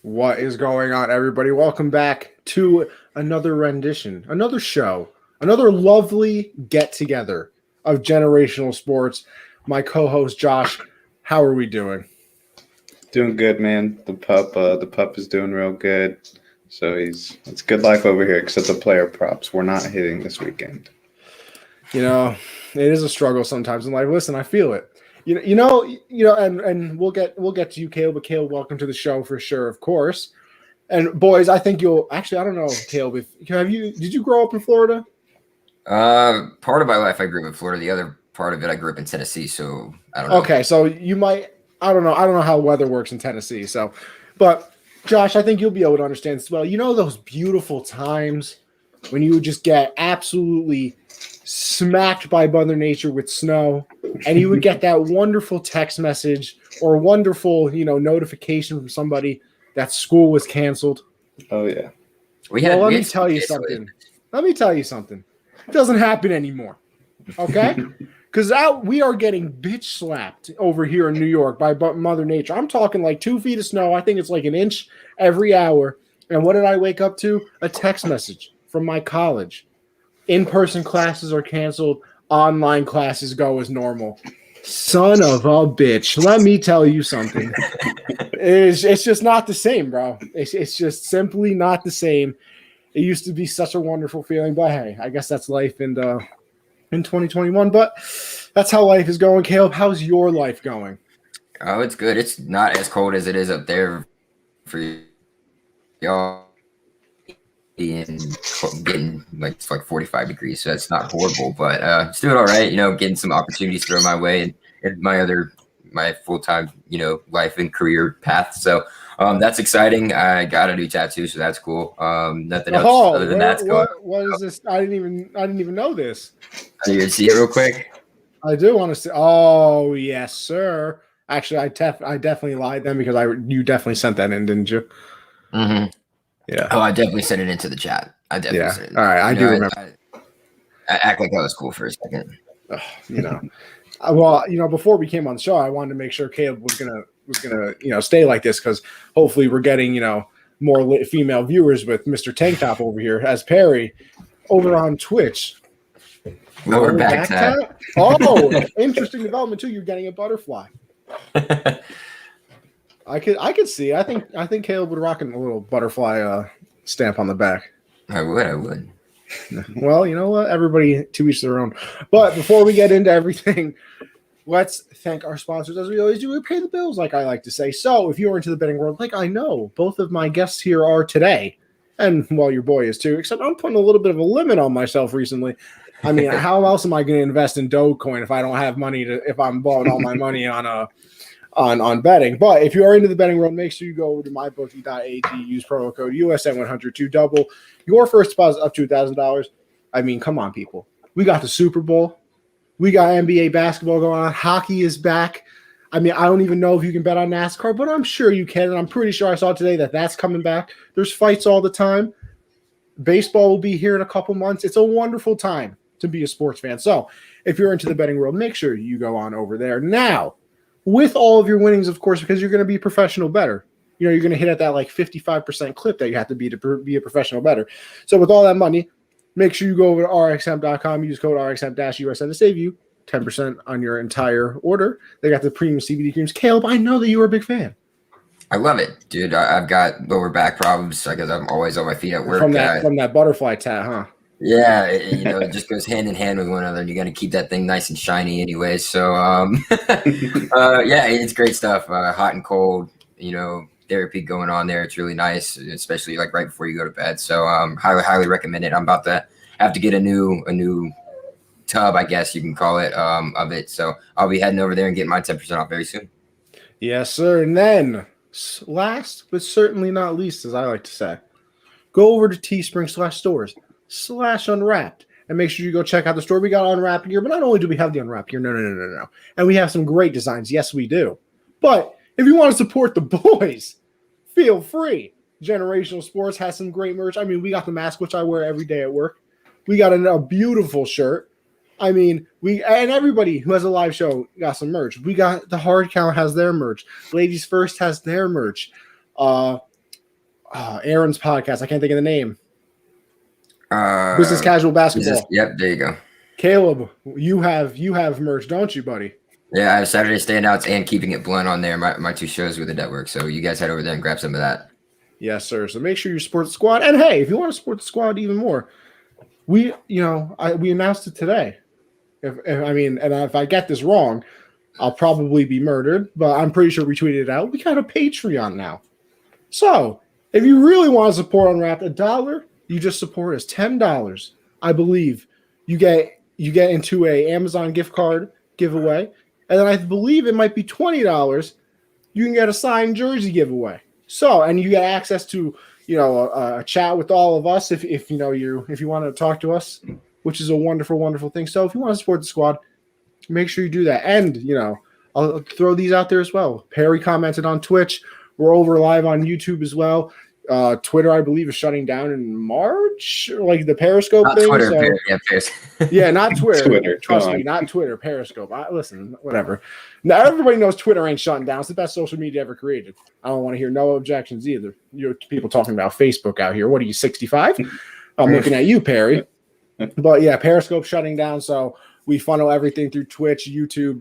What is going on, everybody? Welcome back to another rendition, another show, another lovely get together of generational sports. My co-host Josh, how are we doing? Doing good, man. The pup is doing real good. So it's good life over here, except the player props. We're not hitting this weekend. You know, it is a struggle sometimes in life. Listen, I feel it. And we'll get to you, Caleb. But Caleb, welcome to the show for sure, of course. And boys, I think you'll actually. I don't know, Caleb. Did you grow up in Florida? Part of my life I grew up in Florida. The other part of it I grew up in Tennessee. So I don't know. Okay, so you might. I don't know. I don't know how weather works in Tennessee. So, but Josh, I think you'll be able to understand this well. You know those beautiful times when you would just get absolutely smacked by Mother Nature with snow, and you would get that wonderful text message or wonderful, notification from somebody that school was canceled. Oh yeah. Let me tell you something. It doesn't happen anymore. Okay? Because we are getting bitch slapped over here in New York by Mother Nature. I'm talking like 2 feet of snow. I think it's like an inch every hour. And what did I wake up to? A text message from my college. In-person classes are canceled. Online classes go as normal. Son of a bitch. Let me tell you something. It's just not the same, bro. It's just simply not the same. It used to be such a wonderful feeling, but hey, I guess that's life in 2021. But that's how life is going. Caleb, how's your life going? Oh, it's good. It's not as cold as it is up there for y'all. And getting it's like 45 degrees, so that's not horrible, but it's doing all right. Getting some opportunities thrown my way and my full-time life and career path. So that's exciting. I got a new tattoo, so that's cool. Nothing else other than that's going. What is this? I didn't even know this. You gonna see it real quick? I do want to see. Oh yes, sir. Actually, I definitely lied then because you definitely sent that in, didn't you? Mm-hmm. Yeah. Oh, I definitely sent it into the chat. I definitely sent it. All right, I do remember. I act like that was cool for a second. Well, before we came on the show, I wanted to make sure Caleb was gonna stay like this because hopefully we're getting more female viewers with Mr. Tank Top over here as Perry over on Twitch. Lower back tat. Oh, interesting development too. You're getting a butterfly. I could see. I think Caleb would rock a little butterfly stamp on the back. I would. Well, you know what? Everybody to each their own. But before we get into everything, let's thank our sponsors as we always do. We pay the bills, like I like to say. So if you're into the betting world, like I know both of my guests here are today, and well, your boy is too, except I'm putting a little bit of a limit on myself recently. I mean, how else am I going to invest in Dogecoin if I don't have money if I'm blowing all my money on betting? But if you are into the betting world, make sure you go over to mybookie.ag, use promo code USN100 to double your first deposit up to $1,000. I mean, come on, people. We got the Super Bowl. We got NBA basketball going on. Hockey is back. I mean, I don't even know if you can bet on NASCAR, but I'm sure you can. And I'm pretty sure I saw today that that's coming back. There's fights all the time. Baseball will be here in a couple months. It's a wonderful time to be a sports fan. So if you're into the betting world, make sure you go on over there. Now, with all of your winnings, of course, because you're going to be a professional bettor. You're going to hit at that like 55% clip that you have to be a professional bettor. So with all that money, make sure you go over to rxm.com, use code RXM-USN to save you 10% on your entire order. They got the premium CBD creams. Caleb, I know that you were a big fan. I love it, dude. I've got lower back problems because I'm always on my feet at work. From that butterfly tat, huh? Yeah, it just goes hand in hand with one another. You got to keep that thing nice and shiny anyway. So, yeah, it's great stuff. Hot and cold, therapy going on there. It's really nice, especially like right before you go to bed. So, highly recommend it. I'm about to have to get a new tub, I guess you can call it, of it. So I'll be heading over there and getting my 10% off very soon. Yes, sir. And then last but certainly not least, as I like to say, go over to Teespring/stores/unwrapped and make sure you go check out the store. We got unwrapped gear, but not only do we have the unwrapped gear, no. And we have some great designs. Yes, we do. But if you want to support the boys, feel free. Generational Sports has some great merch. I mean, we got the mask, which I wear every day at work. We got a beautiful shirt. I mean, and everybody who has a live show got some merch. We got the Hard Count has their merch. Ladies First has their merch. Aaron's podcast. I can't think of the name. Business Uh, Casual Basketball. Yep, there you go. Caleb, you have merch, don't you, buddy? Yeah, I have Saturday Standouts and Keeping It Blunt on there. My two shows with the network. So you guys head over there and grab some of that. Yes, sir. So make sure you support the squad. And hey, if you want to support the squad even more, we announced it today. If I get this wrong, I'll probably be murdered, but I'm pretty sure we tweeted it out. We got a Patreon now. So if you really want to support Unwrapped, $1, you just support us. $10, I believe, you get into a Amazon gift card giveaway. And then I believe it might be $20. You can get a signed jersey giveaway. So, and you get access to, a chat with all of us if you want to talk to us, which is a wonderful, wonderful thing. So if you want to support the squad, make sure you do that. And, I'll throw these out there as well. Perry commented on Twitch. We're over live on YouTube as well. Twitter, I believe, is shutting down in March, like the Periscope Not thing. Twitter, So, yeah, Periscope. yeah, not Twitter. Twitter, Trust come me, on. not Twitter. Periscope. Listen, whatever. Now everybody knows Twitter ain't shutting down. It's the best social media ever created. I don't want to hear no objections either. People talking about Facebook out here. What are you, 65? I'm looking at you, Perry. But yeah, Periscope shutting down. So we funnel everything through Twitch, YouTube.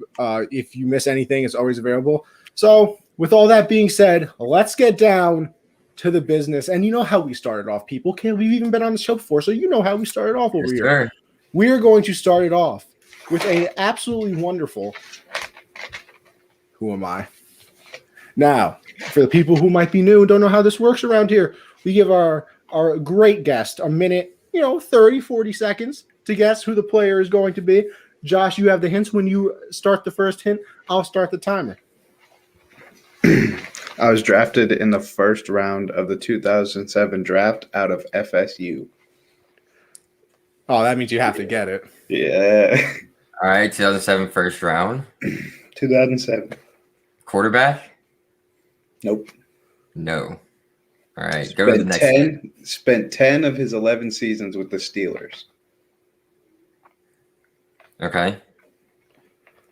If you miss anything, it's always available. So with all that being said, let's get down to the business. And you know how we started off, people. We've even been on the show before, so you know how we started off over Yes, here. sir. We are going to start it off with a absolutely wonderful Who Am I? Now, for the people who might be new and don't know how this works around here, we give our great guest a minute, 30, 40 seconds to guess who the player is going to be. Josh, you have the hints. When you start the first hint, I'll start the timer. I was drafted in the first round of the 2007 draft out of FSU. Oh, that means you have to get it. Yeah. All right, 2007 first round. 2007. Quarterback? Nope. No. All right, go to the next. Spent 10 of his 11 seasons with the Steelers. Okay.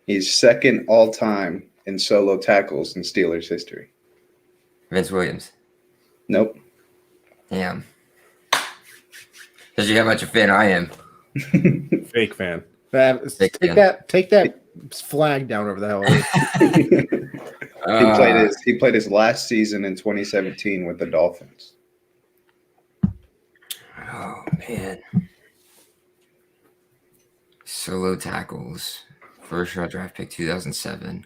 He's second all time in solo tackles in Steelers history. Vince Williams. Nope. Damn. Shows you how much a fan I am. Fake fan. Fake Take fan. that flag down over the hell. He played his last season in 2017 with the Dolphins. Oh, man. Solo tackles. First round draft pick 2007.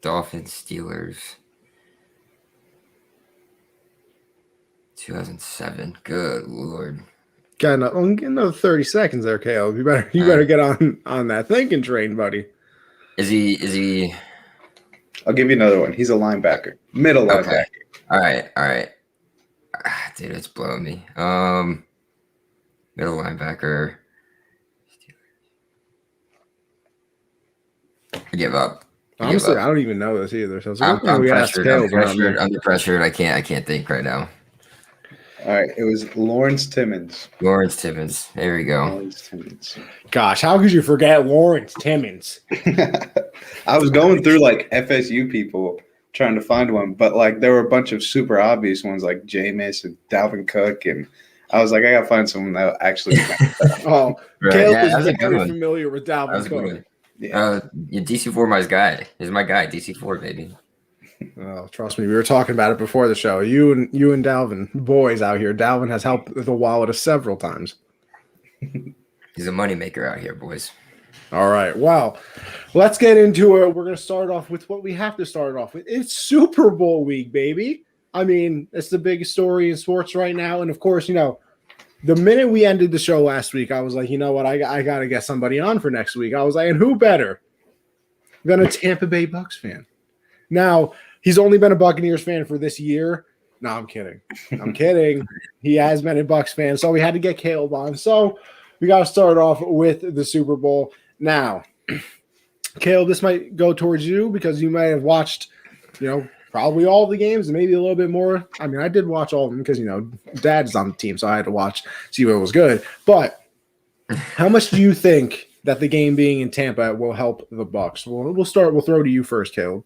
Dolphins, Steelers. 2007. Good Lord. Got another 30 seconds there, Caleb. You better get on that thinking train, buddy. Is he I'll give you another one. He's a linebacker. Middle linebacker. All right. Dude, it's blowing me. Middle linebacker. I give up. Honestly, I don't even know this either. So I'm pressured. Under pressure. I can't think right now. All right. It was Lawrence Timmons. Lawrence Timmons. There we go. Lawrence Timmons. Gosh, how could you forget Lawrence Timmons? I was going through like FSU people trying to find one, but like there were a bunch of super obvious ones like Jameis and Dalvin Cook, and I was like, I gotta find someone that actually. Oh, Right. Caleb Yeah, is that's a good very one. familiar with That was Dalvin a good Cook. one. Yeah. DC4 my guy. Is my guy. DC4 baby. Oh, trust me, we were talking about it before the show. You and Dalvin, boys out here. Dalvin has helped the wallet several times. He's a moneymaker out here, boys. All right. Well, let's get into it. We're going to start off with what we have to start off with. It's Super Bowl week, baby. I mean, it's the biggest story in sports right now. And of course, the minute we ended the show last week, I was like, you know what? I got to get somebody on for next week. I was like, and who better than a Tampa Bay Bucks fan? Now, he's only been a Buccaneers fan for this year. No, I'm kidding. I'm kidding. He has been a Bucks fan, so we had to get Caleb on. So we got to start off with the Super Bowl. Now, Caleb, this might go towards you because you might have watched, probably all the games and maybe a little bit more. I mean, I did watch all of them because, Dad's on the team, so I had to see what was good. But how much do you think that the game being in Tampa will help the Bucks? We'll throw to you first, Caleb.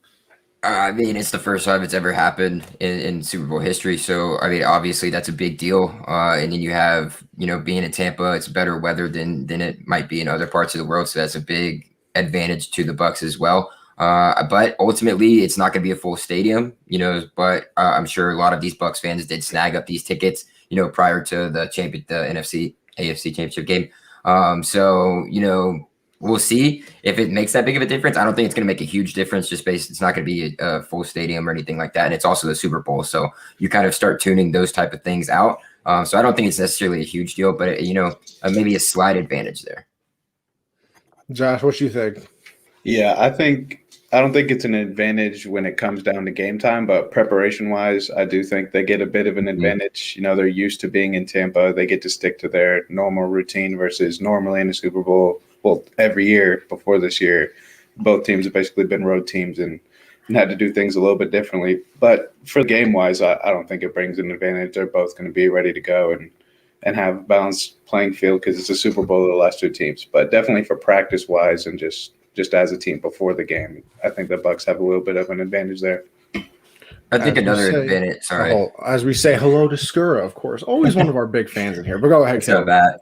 I mean, it's the first time it's ever happened in Super Bowl history. So, I mean, obviously that's a big deal. And then you have, being in Tampa, it's better weather than it might be in other parts of the world. So that's a big advantage to the Bucks as well. But ultimately, it's not going to be a full stadium, but I'm sure a lot of these Bucks fans did snag up these tickets, prior to the NFC, AFC championship game. So, we'll see if it makes that big of a difference. I don't think it's going to make a huge difference just based. It's not going to be a full stadium or anything like that. And it's also the Super Bowl. So you kind of start tuning those type of things out. So I don't think it's necessarily a huge deal, but maybe a slight advantage there. Josh, what you think? Yeah, I don't think it's an advantage when it comes down to game time, but preparation wise, I do think they get a bit of an advantage. They're used to being in Tampa. They get to stick to their normal routine versus normally in the Super Bowl. Well, every year before this year, both teams have basically been road teams and had to do things a little bit differently. But for game wise, I don't think it brings an advantage. They're both going to be ready to go and have a balanced playing field because it's a Super Bowl of the last two teams. But definitely for practice wise and just as a team before the game, I think the Bucks have a little bit of an advantage there. I think another advantage. Sorry, as we say hello to Skura, of course, always one of our big fans in here. But go ahead, so bad.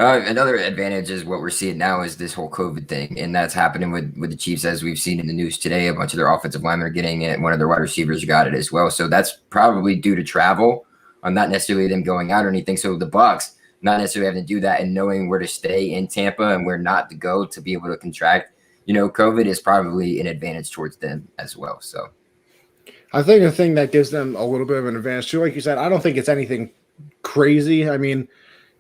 Another advantage is what we're seeing now is this whole COVID thing, and that's happening with the Chiefs, as we've seen in the news today. A bunch of their offensive linemen are getting it. One of their wide receivers got it as well. So that's probably due to travel, not necessarily them going out or anything. So the Bucks not necessarily having to do that and knowing where to stay in Tampa and where not to go to be able to contract. COVID is probably an advantage towards them as well. So I think the thing that gives them a little bit of an advantage too, like you said, I don't think it's anything crazy. I mean,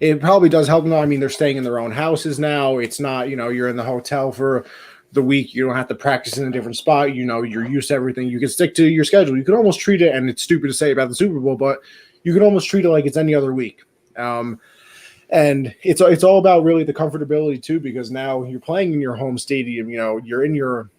it probably does help them. I mean, they're staying in their own houses now. It's not, you're in the hotel for the week. You don't have to practice in a different spot. You're used to everything. You can stick to your schedule. You can almost treat it, and it's stupid to say about the Super Bowl, but you can almost treat it like it's any other week. And it's all about really the comfortability too, because now you're playing in your home stadium. You're in your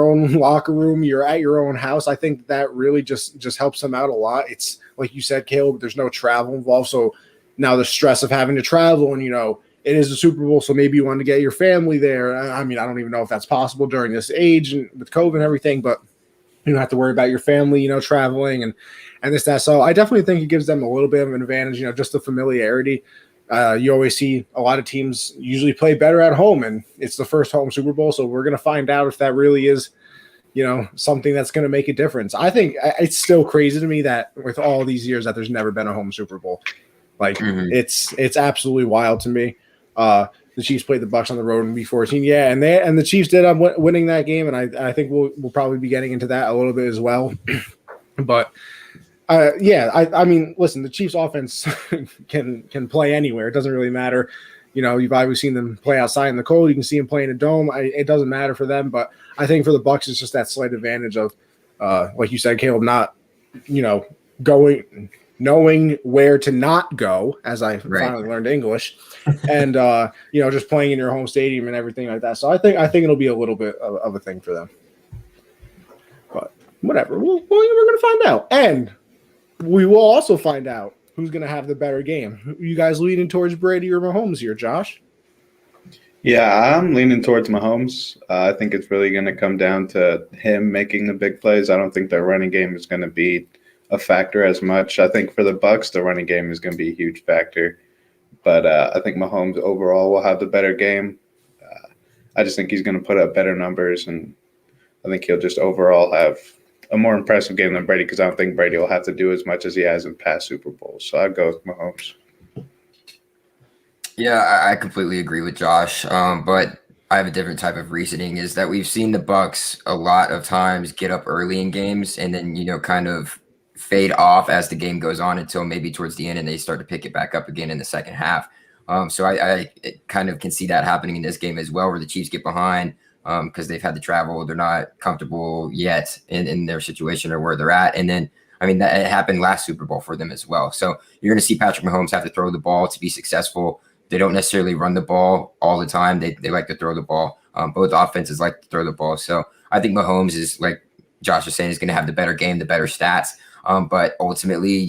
own locker room. You're at your own house. I think that really just helps them out a lot. It's like you said, Caleb, there's no travel involved. So now the stress of having to travel and, it is a Super Bowl. So maybe you want to get your family there. I mean, I don't even know if that's possible during this age and with COVID and everything, but you don't have to worry about your family, traveling and this, that. So I definitely think it gives them a little bit of an advantage, just the familiarity. You always see a lot of teams usually play better at home, and it's the first home Super Bowl. So we're going to find out if that really is, something that's going to make a difference. I think it's still crazy to me that with all these years that there's never been a home Super Bowl. Like it's absolutely wild to me. The Chiefs played the Bucks on the road in Week 14. Yeah. And the Chiefs did end up winning that game. And I think we'll probably be getting into that a little bit as well, but I mean, listen, the Chiefs offense can play anywhere. It doesn't really matter. You've obviously seen them play outside in the cold. You can see them play in a dome. It doesn't matter for them, but I think for the Bucks, it's just that slight advantage of, like you said, Caleb, not, knowing where to not go, as I finally learned English, and just playing in your home stadium and everything like that. So I think it'll be a little bit of a thing for them. But whatever, we're going to find out, and we will also find out who's going to have the better game. You guys leaning towards Brady or Mahomes here, Josh? Yeah, I'm leaning towards Mahomes. I think it's really going to come down to him making the big plays. I don't think their running game is going to be a factor as much. I think for the Bucks, the running game is going to be a huge factor. But I think Mahomes overall will have the better game. I just think he's going to put up better numbers, and I think he'll just overall have a more impressive game than Brady, because I don't think Brady will have to do as much as he has in past Super Bowls. So I'd go with Mahomes. Yeah, I completely agree with Josh. But I have a different type of reasoning, is that we've seen the Bucks a lot of times get up early in games and then, kind of fade off as the game goes on until maybe towards the end and they start to pick it back up again in the second half. So I kind of can see that happening in this game as well, where the Chiefs get behind because they've had to travel. They're not comfortable yet in their situation or where they're at. And then, I mean, that it happened last Super Bowl for them as well. So you're going to see Patrick Mahomes have to throw the ball to be successful. They don't necessarily run the ball all the time. They like to throw the ball. Both offenses like to throw the ball. So I think Mahomes is, like Josh was saying, is going to have the better game, the better stats. But ultimately,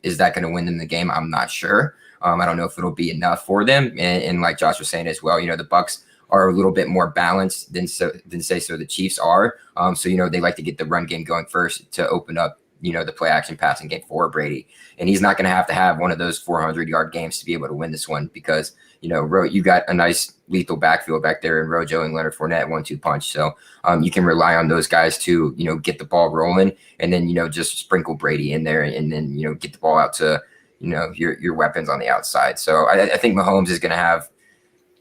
is that going to win them the game? I'm not sure. I don't know if it'll be enough for them. And like Josh was saying as well, the Bucks are a little bit more balanced than say the Chiefs are. So they like to get the run game going first to open up the play action passing game for Brady, and he's not going to have one of those 400-yard games to be able to win this one because you got a nice lethal backfield back there in Rojo and Leonard Fournette 1-2 punch. So you can rely on those guys to get the ball rolling, and then just sprinkle Brady in there, and then get the ball out to your weapons on the outside. So I think Mahomes is going to have.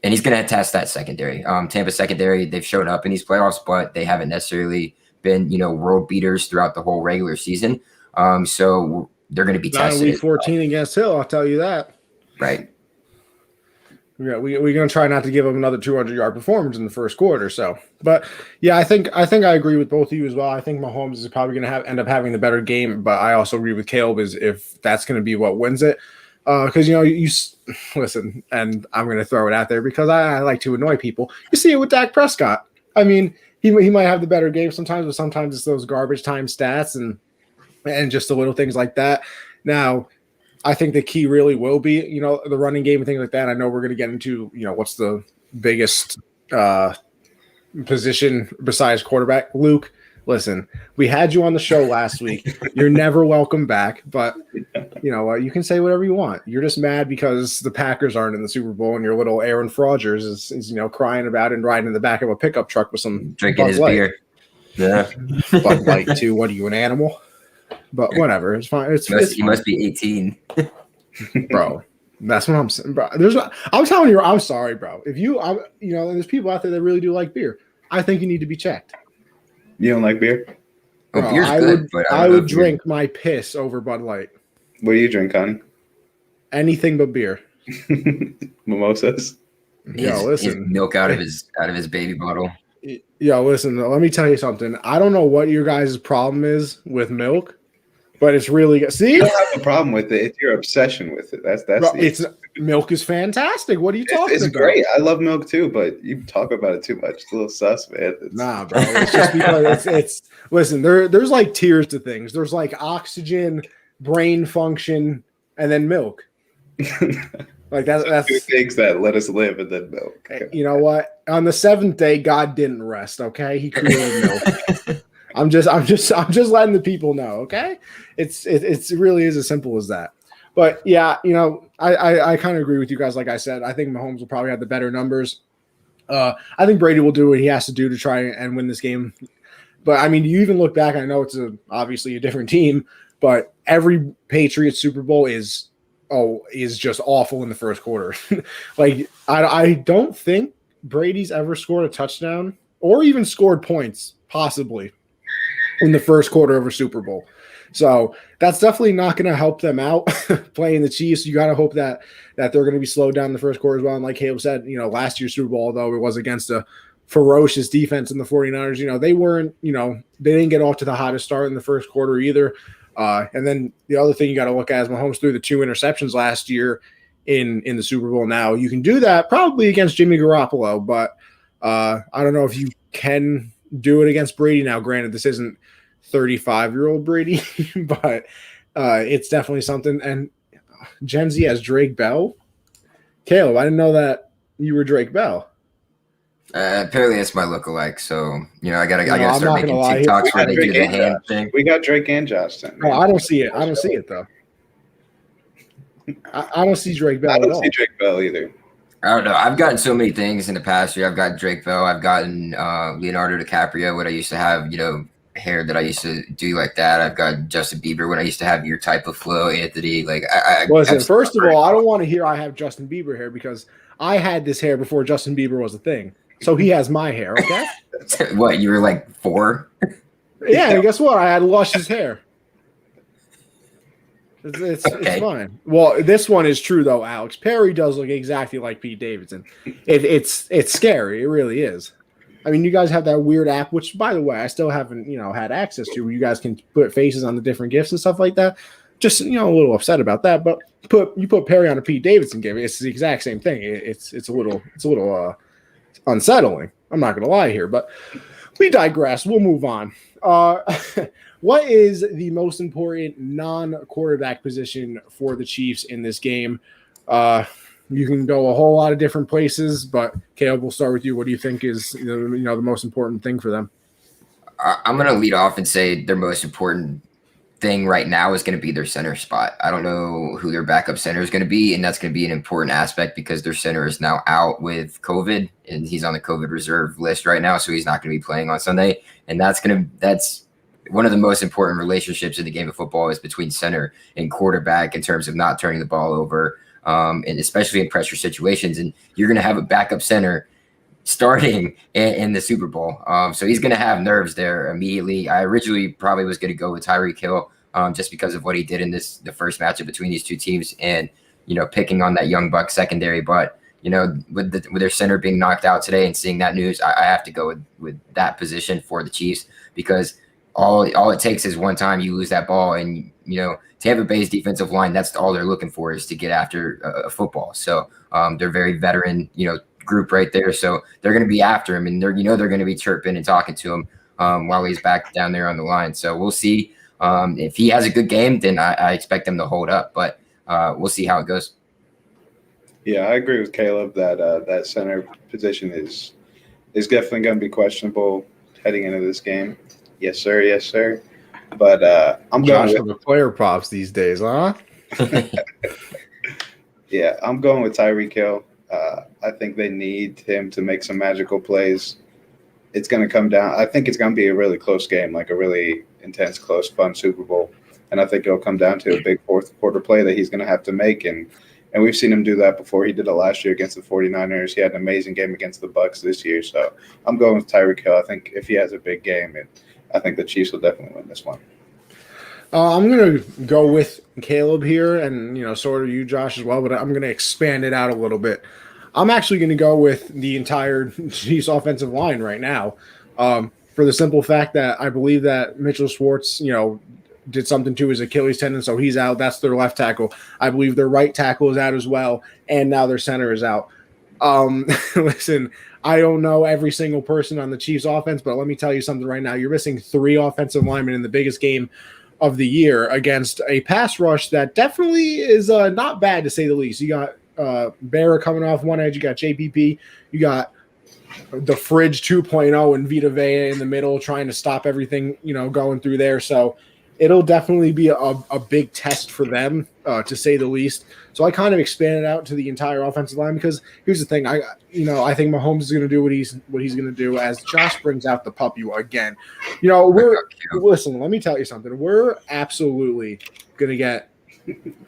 And he's going to test that secondary. Tampa secondary, they've shown up in these playoffs, but they haven't necessarily been, world beaters throughout the whole regular season. So they're going to be tested. Week 14 against Hill, I'll tell you that. Right. Yeah, we're going to try not to give him another 200-yard performance in the first quarter. So, but yeah, I think I agree with both of you as well. I think Mahomes is probably going to end up having the better game, but I also agree with Caleb is if that's going to be what wins it. Because you listen, and I'm going to throw it out there because I like to annoy people. You see it with Dak Prescott. I mean, he might have the better game sometimes, but sometimes it's those garbage time stats and just the little things like that. Now, I think the key really will be the running game and things like that. I know we're going to get into what's the biggest position besides quarterback. Luke, listen, we had you on the show last week. You're never welcome back, but you can say whatever you want. You're just mad because the Packers aren't in the Super Bowl and your little Aaron Rodgers is crying about it and riding in the back of a pickup truck with some drinking Bud his Light. beer. Yeah. Bud Light too. What are you, an animal? But whatever. It's fine. He must be 18. Bro. That's what I'm saying, bro. I'm telling you, I'm sorry, bro. If there's people out there that really do like beer. I think you need to be checked. You don't like beer? Oh, Bro, beer's good, but I would drink my piss over Bud Light. What do you drink, Connie? Anything but beer. Mimosas? His milk out of his baby bottle. Yo, listen, let me tell you something. I don't know what your guys' problem is with milk, but it's really good. See? You don't have a problem with it. It's your obsession with it. That's Bro, milk is fantastic. What are you talking about? It's great. I love milk too, but you talk about it too much. It's a little sus, man. Nah, bro. It's just because it's listen, there's like tiers to things. There's like oxygen, brain function, and then milk. Like that's two things that let us live, and then milk. You know what? On the seventh day, God didn't rest. Okay, He created milk. I'm just letting the people know. Okay, it really is as simple as that. But yeah, I kind of agree with you guys. Like I said, I think Mahomes will probably have the better numbers. I think Brady will do what he has to do to try and win this game. But I mean, you even look back. I know it's obviously a different team, but every Patriots Super Bowl is just awful in the first quarter. Like I don't think Brady's ever scored a touchdown or even scored points, possibly, in the first quarter of a Super Bowl. So that's definitely not going to help them out playing the Chiefs. You got to hope that they're going to be slowed down in the first quarter as well. And like Caleb said, last year's Super Bowl, though it was against a ferocious defense in the 49ers, they weren't, they didn't get off to the hottest start in the first quarter either. And then the other thing you got to look at is Mahomes threw the 2 interceptions last year in the Super Bowl. Now you can do that probably against Jimmy Garoppolo, but I don't know if you can do it against Brady. Now, granted, this isn't 35-year-old Brady, but it's definitely something. And Gen Z has Drake Bell. Caleb, I didn't know that you were Drake Bell. Apparently, that's my lookalike. So I gotta start making lie. TikToks where they do the hand thing. We got Drake and Justin. No, I don't see it. I don't see it though. I don't see Drake Bell. I don't see Drake Bell either. I don't know. I've gotten so many things in the past year. I've got Drake Bell. I've gotten Leonardo DiCaprio when I used to have hair that I used to do like that. I've got Justin Bieber when I used to have your type of flow, Anthony. Like listen, first of all, I don't want to hear I have Justin Bieber hair because I had this hair before Justin Bieber was a thing. So he has my hair, okay? What, you were like 4? Yeah, and guess what? I had luscious hair. It's fine. Well, this one is true though, Alex. Perry does look exactly like Pete Davidson. It's scary. It really is. I mean, you guys have that weird app, which, by the way, I still haven't had access to, where you guys can put faces on the different gifts and stuff like that. Just a little upset about that, but you put Perry on a Pete Davidson gift, it's the exact same thing. It's a little unsettling. I'm not going to lie here, but we digress. We'll move on. What is the most important non-quarterback position for the Chiefs in this game? You can go a whole lot of different places, but Caleb, we'll start with you. What do you think is the most important thing for them? I'm going to lead off and say their most important thing right now is going to be their center spot. I don't know who their backup center is going to be, and that's going to be an important aspect because their center is now out with COVID, and he's on the COVID reserve list right now, so he's not going to be playing on Sunday. And that's one of the most important relationships in the game of football is between center and quarterback in terms of not turning the ball over, and especially in pressure situations. And you're going to have a backup center starting in the Super Bowl. So he's going to have nerves there immediately. I originally probably was going to go with Tyreek Hill just because of what he did in the first matchup between these two teams and, picking on that young buck secondary. But, with their center being knocked out today and seeing that news, I have to go with that position for the Chiefs because all it takes is one time you lose that ball and, Tampa Bay's defensive line, that's all they're looking for is to get after a football. So they're very veteran, group right there. So they're going to be after him and they're going to be chirping and talking to him while he's back down there on the line. So we'll see. If he has a good game, then I expect him to hold up, but we'll see how it goes. Yeah, I agree with Caleb that that center position is definitely going to be questionable heading into this game. Yes, sir. Yes, sir. But I'm Josh going with the player props these days, huh? Yeah, I'm going with Tyreek Hill. I think they need him to make some magical plays. It's going to come down. I think it's going to be a really close game, like a really intense, close, fun Super Bowl. And I think it'll come down to a big fourth quarter play that he's going to have to make. And we've seen him do that before. He did it last year against the 49ers. He had an amazing game against the Bucs this year. So I'm going with Tyreek Hill. I think if he has a big game, I think the Chiefs will definitely win this one. I'm going to go with Caleb here and, sort of you, Josh, as well, but I'm going to expand it out a little bit. I'm actually going to go with the entire Chiefs offensive line right now for the simple fact that I believe that Mitchell Schwartz, did something to his Achilles tendon, so he's out. That's their left tackle. I believe their right tackle is out as well, and now their center is out. Listen, I don't know every single person on the Chiefs offense, but let me tell you something right now. You're missing 3 offensive linemen in the biggest game of the year against a pass rush that definitely is not bad to say the least. You got Barra coming off one edge. You got JPP. You got the Fridge 2.0 and Vita Vea in the middle trying to stop everything, going through there. So it'll definitely be a big test for them, to say the least. So I kind of expanded out to the entire offensive line because here's the thing. I think Mahomes is going to do what he's going to do as Josh brings out the puppy again. Listen, let me tell you something. We're absolutely going to get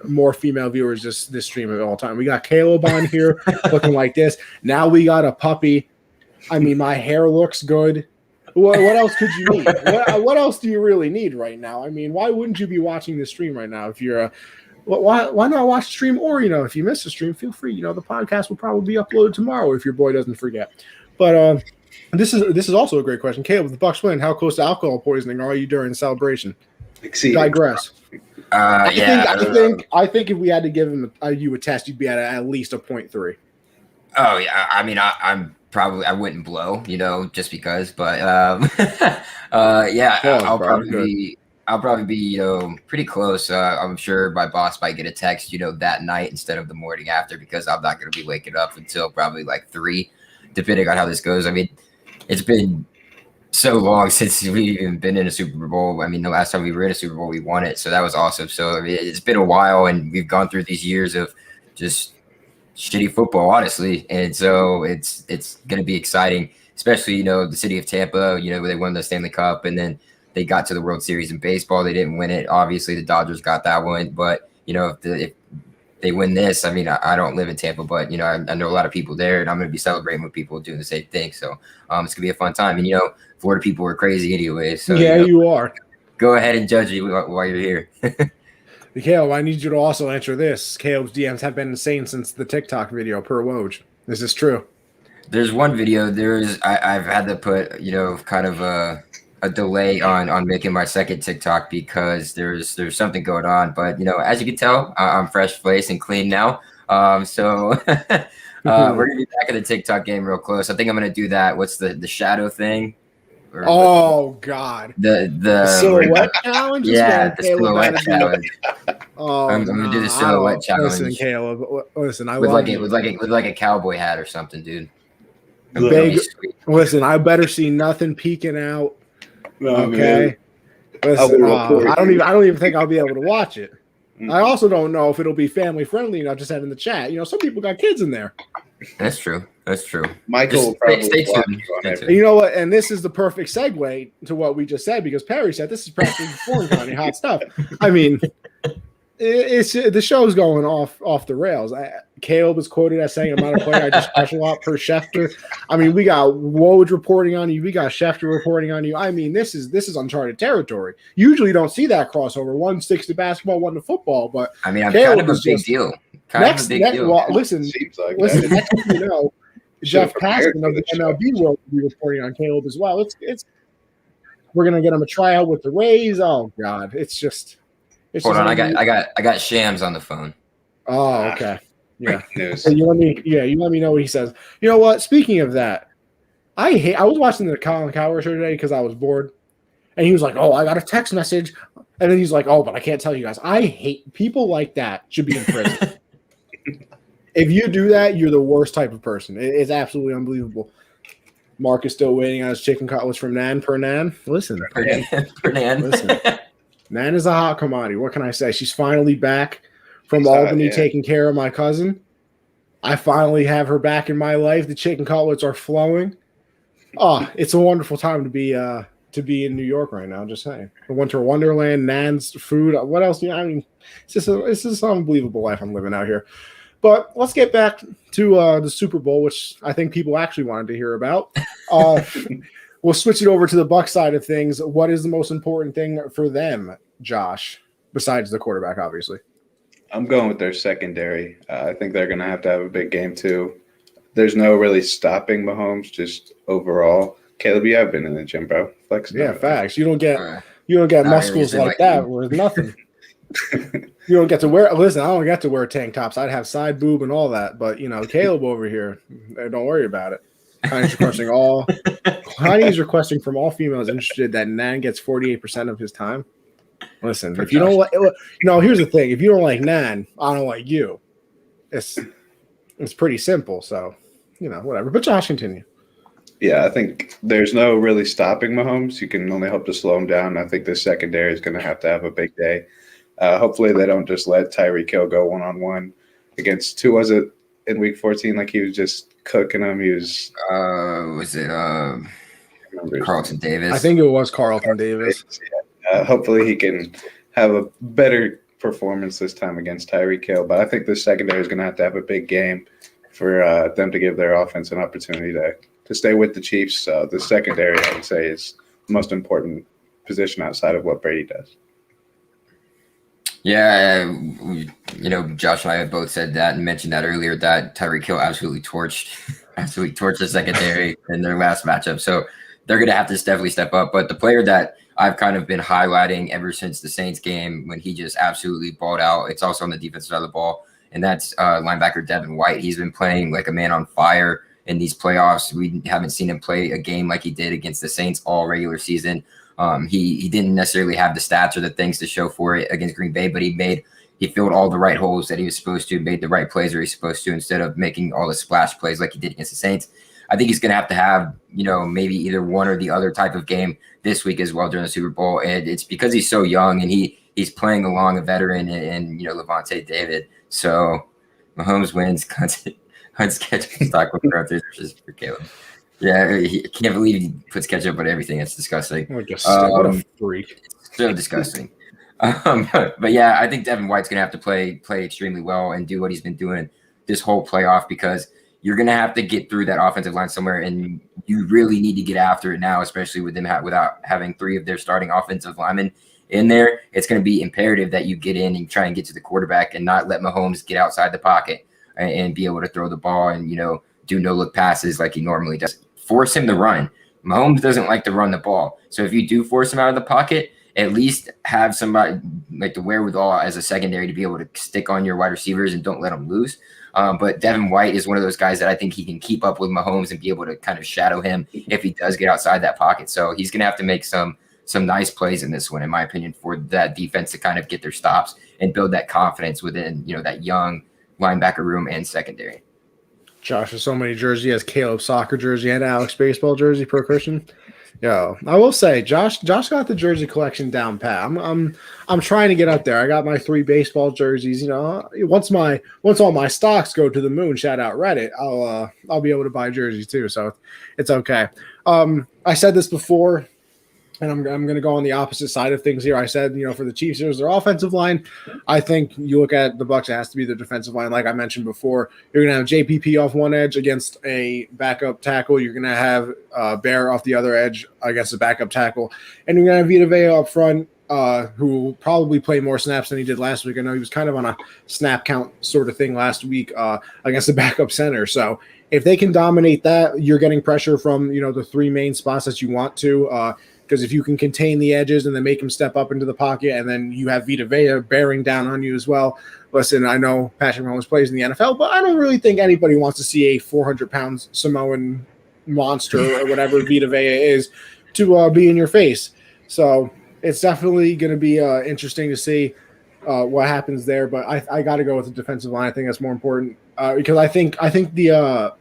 more female viewers this stream at all time. We got Caleb on here looking like this. Now we got a puppy. I mean, my hair looks good. What else could you need? What else do you really need right now? I mean, why wouldn't you be watching this stream right now? If you're why not watch the stream? Or, if you missed the stream, feel free. The podcast will probably be uploaded tomorrow if your boy doesn't forget. But this is also a great question. Caleb, the Bucs win. How close to alcohol poisoning are you during the celebration? Digress. I think if we had to give you a test, you'd be at least a 0.3. Oh yeah, I mean, I'm probably I wouldn't blow, just because, but I'll probably be pretty close. I'm sure my boss might get a text that night instead of the morning after because I'm not going to be waking up until probably like 3, depending on how this goes. I mean, it's been so long since we've even been in a Super Bowl. I mean, the last time we were in a Super Bowl, we won it, so that was awesome. So I mean, it's been a while, and we've gone through these years of just shitty football, honestly, and so it's going to be exciting, especially the city of Tampa. They won the Stanley Cup, and then they got to the World Series in baseball. They didn't win it. Obviously, the Dodgers got that one, but if they win this, I mean, I don't live in Tampa, but I know a lot of people there, and I'm going to be celebrating with people doing the same thing. So it's going to be a fun time, and Florida people are crazy anyway. So yeah, you are. Go ahead and judge me while you're here. Caleb, I need you to also answer this. Caleb's DMs have been insane since the TikTok video per Woj. Is this true? There's one video. I've had to put kind of a delay on making my second TikTok because there's something going on. But as you can tell, I'm fresh faced and clean now. So we're gonna be back in the TikTok game real close. I think I'm gonna do that. What's the shadow thing? or Oh God, the silhouette challenge. This yeah, man, the Caleb, silhouette gotta be- challenge. Oh, I'm gonna do the nah, silhouette I don't- Listen, challenge Caleb. Listen, I with love like a you. with like a cowboy hat or something, dude. A Look, big. That'd be sweet. Listen, I better see nothing peeking out. No, Okay. man. Listen, I'll be I don't even think I'll be able to watch it. Mm. I also don't know if it'll be family friendly. I just said in the chat, some people got kids in there. That's true. That's true. Michael will Just probably stay block tuned. you on Stay everything. And you know what? And this is the perfect segue to what we just said because Perry said this is practically foreign county hot stuff. I mean, it's the show's going off the rails. Caleb is quoted as saying, "I'm not a player. I just crush a lot per Schefter." I mean, we got Woj reporting on you. We got Schefter reporting on you. I mean, this is uncharted territory. Usually, don't see that crossover. One sticks to basketball, one to football. But I mean, I'm Caleb kind of a is big just- deal. Kind of a big deal. well, listen, Seems like listen. that. Next thing you know, Jeff Should've prepared Paskin for of the this show. MLB world will be reporting on Caleb as well. It's we're gonna get him a tryout with the Rays. Oh God, it's just. Hold on, I unbelievable. got Shams on the phone. Oh, okay. Yeah. Breaking news. So you let me know what he says. You know what? Speaking of that, I was watching the Colin Cowherd show today because I was bored. And he was like, "Oh, I got a text message." And then he's like, "Oh, but I can't tell you guys. I hate people like that should be in prison." If you do that, you're the worst type of person. It's absolutely unbelievable. Mark is still waiting on his chicken cutlets from Nan per Nan. Listen, Hernan. Listen. Nan is a hot commodity. What can I say? She's finally back from She's hot, Albany yeah. taking care of my cousin. I finally have her back in my life. The chicken cutlets are flowing. Oh, it's a wonderful time to be in New York right now. Just saying, the Winter Wonderland, Nan's food. What else? I mean, it's just an unbelievable life I'm living out here. But let's get back to the Super Bowl, which I think people actually wanted to hear about. We'll switch it over to the Bucs side of things. What is the most important thing for them, Josh, besides the quarterback, obviously? I'm going with their secondary. I think they're going to have a big game too. There's no really stopping Mahomes, just overall. Caleb, you have been in the gym, bro. Flex. Yeah, facts. You don't get Not muscles really, like that worth nothing. You don't get to wear. Listen, I don't get to wear tank tops. I'd have side boob and all that. But Caleb over here, don't worry about it. Heine's requesting from all females interested that Nan gets 48% of his time. Listen, if you don't like, here's the thing: if you don't like Nan, I don't like you. It's pretty simple. So, whatever. But Josh, continue. Yeah, I think there's no really stopping Mahomes. You can only hope to slow him down. I think the secondary is going to have a big day. Hopefully, they don't just let Tyreek Hill go one-on-one against who was it in Week 14? Like he was just cooking him. He was. Was it Carlton Davis? I think it was Carlton Davis. Hopefully, he can have a better performance this time against Tyreek Hill. But I think the secondary is going to have a big game for them to give their offense an opportunity to stay with the Chiefs. The secondary, I would say, is the most important position outside of what Brady does. Yeah, Josh and I have both said that and mentioned that earlier that Tyreek Hill absolutely torched the secondary in their last matchup. So they're going to have to definitely step up. But the player that I've kind of been highlighting ever since the Saints game when he just absolutely balled out, it's also on the defensive side of the ball, and that's linebacker Devin White. He's been playing like a man on fire in these playoffs. We haven't seen him play a game like he did against the Saints all regular season. He didn't necessarily have the stats or the things to show for it against Green Bay, but he filled all the right holes that he was supposed to, made the right plays where he's supposed to, instead of making all the splash plays like he did against the Saints. I think he's going to have, maybe either one or the other type of game this week as well during the Super Bowl. And it's because he's so young and he's playing along a veteran and Levante David. So Mahomes wins, Hunt's ketchup stock with versus for Caleb. Yeah, he can't believe he puts ketchup on everything. It's disgusting. What a freak. So disgusting. But yeah, I think Devin White's gonna have to play extremely well and do what he's been doing this whole playoff, because you're gonna have to get through that offensive line somewhere, and you really need to get after it now, especially with them without having three of their starting offensive linemen in there. It's gonna be imperative that you get in and try and get to the quarterback and not let Mahomes get outside the pocket and be able to throw the ball and do no look passes like he normally does. Force him to run. Mahomes doesn't like to run the ball. So if you do force him out of the pocket, at least have somebody like the wherewithal as a secondary to be able to stick on your wide receivers and don't let them loose. But Devin White is one of those guys that I think he can keep up with Mahomes and be able to kind of shadow him if he does get outside that pocket. So he's going to have to make some nice plays in this one, in my opinion, for that defense to kind of get their stops and build that confidence within, that young linebacker room and secondary. Josh has so many jerseys. He has Caleb's soccer jersey and Alex baseball jersey per Christian. Yeah, I will say, Josh got the jersey collection down pat. I'm trying to get up there. I got my 3 baseball jerseys. Once all my stocks go to the moon, shout out Reddit, I'll be able to buy jerseys too. So it's okay. I said this before, and I'm going to go on the opposite side of things here. I said, for the Chiefs, there's their offensive line. I think you look at the Bucs, it has to be their defensive line. Like I mentioned before, you're going to have JPP off one edge against a backup tackle. You're going to have Bear off the other edge against a backup tackle. And you're going to have Vita Vea up front, who will probably play more snaps than he did last week. I know he was kind of on a snap count sort of thing last week against the backup center. So if they can dominate that, you're getting pressure from, the 3 main spots that you want to. Because if you can contain the edges and then make him step up into the pocket, and then you have Vita Vea bearing down on you as well. Listen, I know Patrick Mahomes plays in the NFL, but I don't really think anybody wants to see a 400-pound Samoan monster or whatever Vita Vea is to be in your face. So it's definitely going to be interesting to see what happens there. But I got to go with the defensive line. I think that's more important because I think the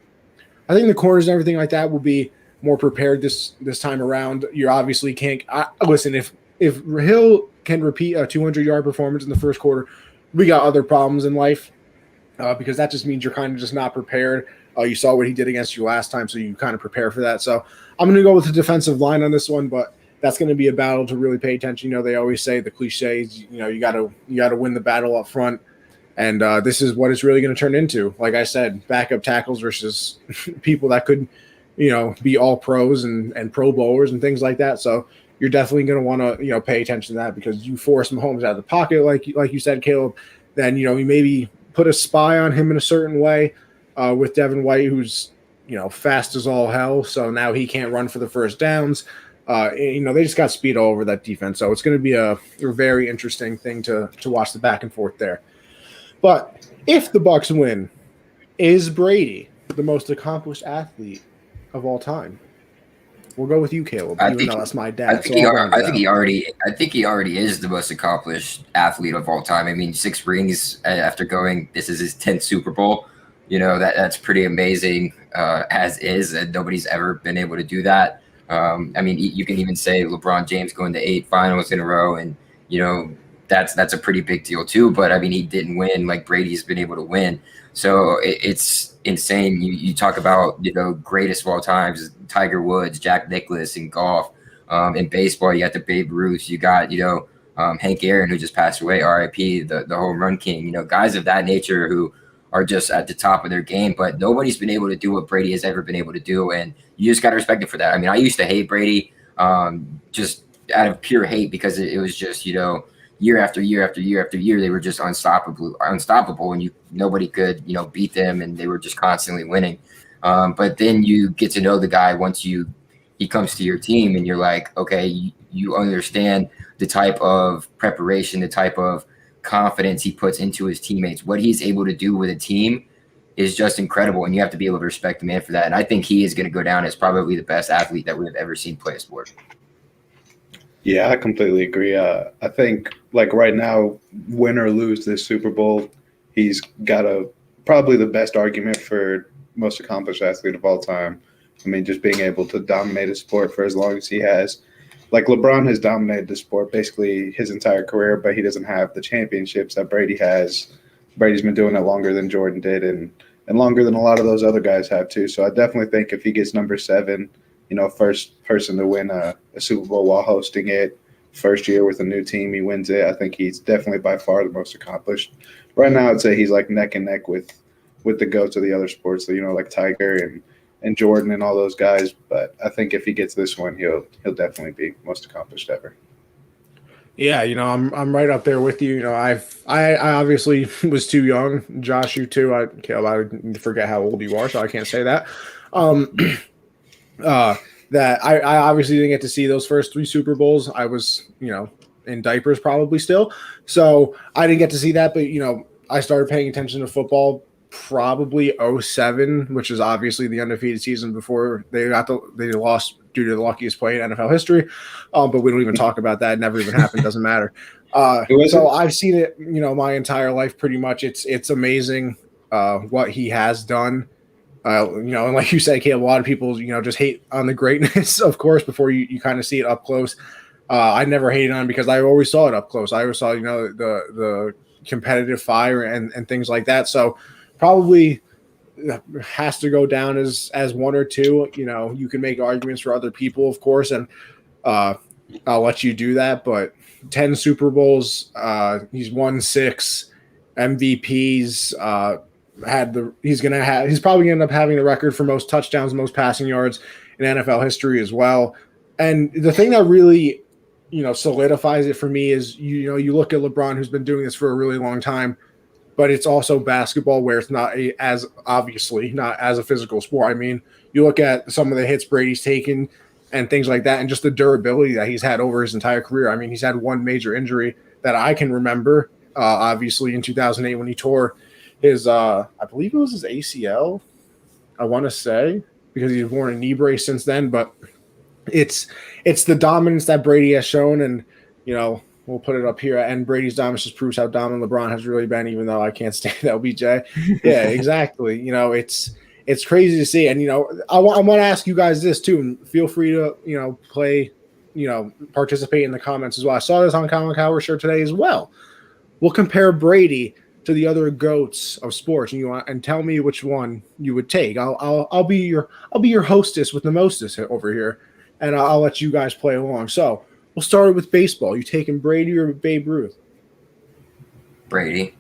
corners and everything like that will be more prepared this time around. You obviously can't listen. If Hill can repeat a 200-yard performance in the first quarter, we got other problems in life because that just means you're kind of just not prepared. You saw what he did against you last time, so you kind of prepare for that. So I'm going to go with the defensive line on this one, but that's going to be a battle to really pay attention. They always say the cliches. You got to win the battle up front, and this is what it's really going to turn into. Like I said, backup tackles versus people that could be all pros and pro bowlers and things like that. So you're definitely going to want to, pay attention to that because you force Mahomes out of the pocket, like you said, Caleb. Then, you maybe put a spy on him in a certain way with Devin White, who's, fast as all hell. So now he can't run for the first downs. They just got speed all over that defense. So it's going to be a very interesting thing to watch the back and forth there. But if the Bucs win, is Brady the most accomplished athlete of all time? We'll go with you, Caleb. Even though that's my dad. I think he already is the most accomplished athlete of all time. I mean, 6 rings after going. This is his 10th Super Bowl. That's pretty amazing as is, and nobody's ever been able to do that. I mean, you can even say LeBron James going to 8 finals in a row, and that's a pretty big deal too. But I mean, he didn't win like Brady's been able to win. So it's insane. You talk about greatest of all times, Tiger Woods, Jack Nicklaus in golf. In baseball, you got the Babe Ruth. You got Hank Aaron, who just passed away, R.I.P. The home run king. Guys of that nature who are just at the top of their game. But nobody's been able to do what Brady has ever been able to do, and you just got to respect it for that. I mean, I used to hate Brady just out of pure hate because it was just year after year after year after year, they were just unstoppable, and nobody could, beat them, and they were just constantly winning. But then you get to know the guy once he comes to your team, and you're like, okay, you understand the type of preparation, the type of confidence he puts into his teammates. What he's able to do with a team is just incredible, and you have to be able to respect the man for that. And I think he is going to go down as probably the best athlete that we have ever seen play a sport. Yeah, I completely agree. I think like right now, win or lose this Super Bowl, he's got probably the best argument for most accomplished athlete of all time. I mean, just being able to dominate a sport for as long as he has. Like LeBron has dominated the sport basically his entire career, but he doesn't have the championships that Brady has. Brady's been doing it longer than Jordan did and longer than a lot of those other guys have too. So I definitely think if he gets number 7, first person to win a Super Bowl while hosting it, first year with a new team, he wins it. I think he's definitely by far the most accomplished. Right now, I'd say he's like neck and neck with the GOATs of the other sports, like Tiger and Jordan and all those guys. But I think if he gets this one, he'll definitely be most accomplished ever. Yeah, I'm right up there with you. I obviously was too young. Josh, you too. Caleb, I forget how old you are, so I can't say that. That I obviously didn't get to see those first 3 Super Bowls. I was, in diapers probably still. So I didn't get to see that, but I started paying attention to football probably '07, which is obviously the undefeated season before they lost due to the luckiest play in NFL history. But we don't even talk about that. It never even happened. Doesn't matter. So I've seen it, my entire life pretty much. It's amazing what he has done. And like you said, Caleb, a lot of people, just hate on the greatness, of course, before you kind of see it up close. I never hated on him because I always saw it up close. I always saw, the competitive fire and things like that. So probably has to go down as one or two. You can make arguments for other people, of course, and I'll let you do that. But 10 Super Bowls, he's won 6 MVPs. He's probably gonna end up having the record for most touchdowns, most passing yards in NFL history as well. And the thing that really, solidifies it for me is you look at LeBron, who's been doing this for a really long time, but it's also basketball where it's not as obviously not as a physical sport. I mean, you look at some of the hits Brady's taken and things like that, and just the durability that he's had over his entire career. I mean, he's had one major injury that I can remember, obviously in 2008 when he tore his, I believe it was his ACL, I want to say, because he's worn a knee brace since then. But it's the dominance that Brady has shown, and we'll put it up here. And Brady's dominance just proves how dominant LeBron has really been, even though I can't stand LBJ. Yeah, exactly. It's crazy to see. And I want to ask you guys this too, and feel free to play, participate in the comments as well. I saw this on Colin Cowher's shirt today as well. We'll compare Brady to the other goats of sports, and tell me which one you would take. I'll be your hostess with the mostest over here, and I'll let you guys play along. So we'll start with baseball. You taking Brady or Babe Ruth? Brady.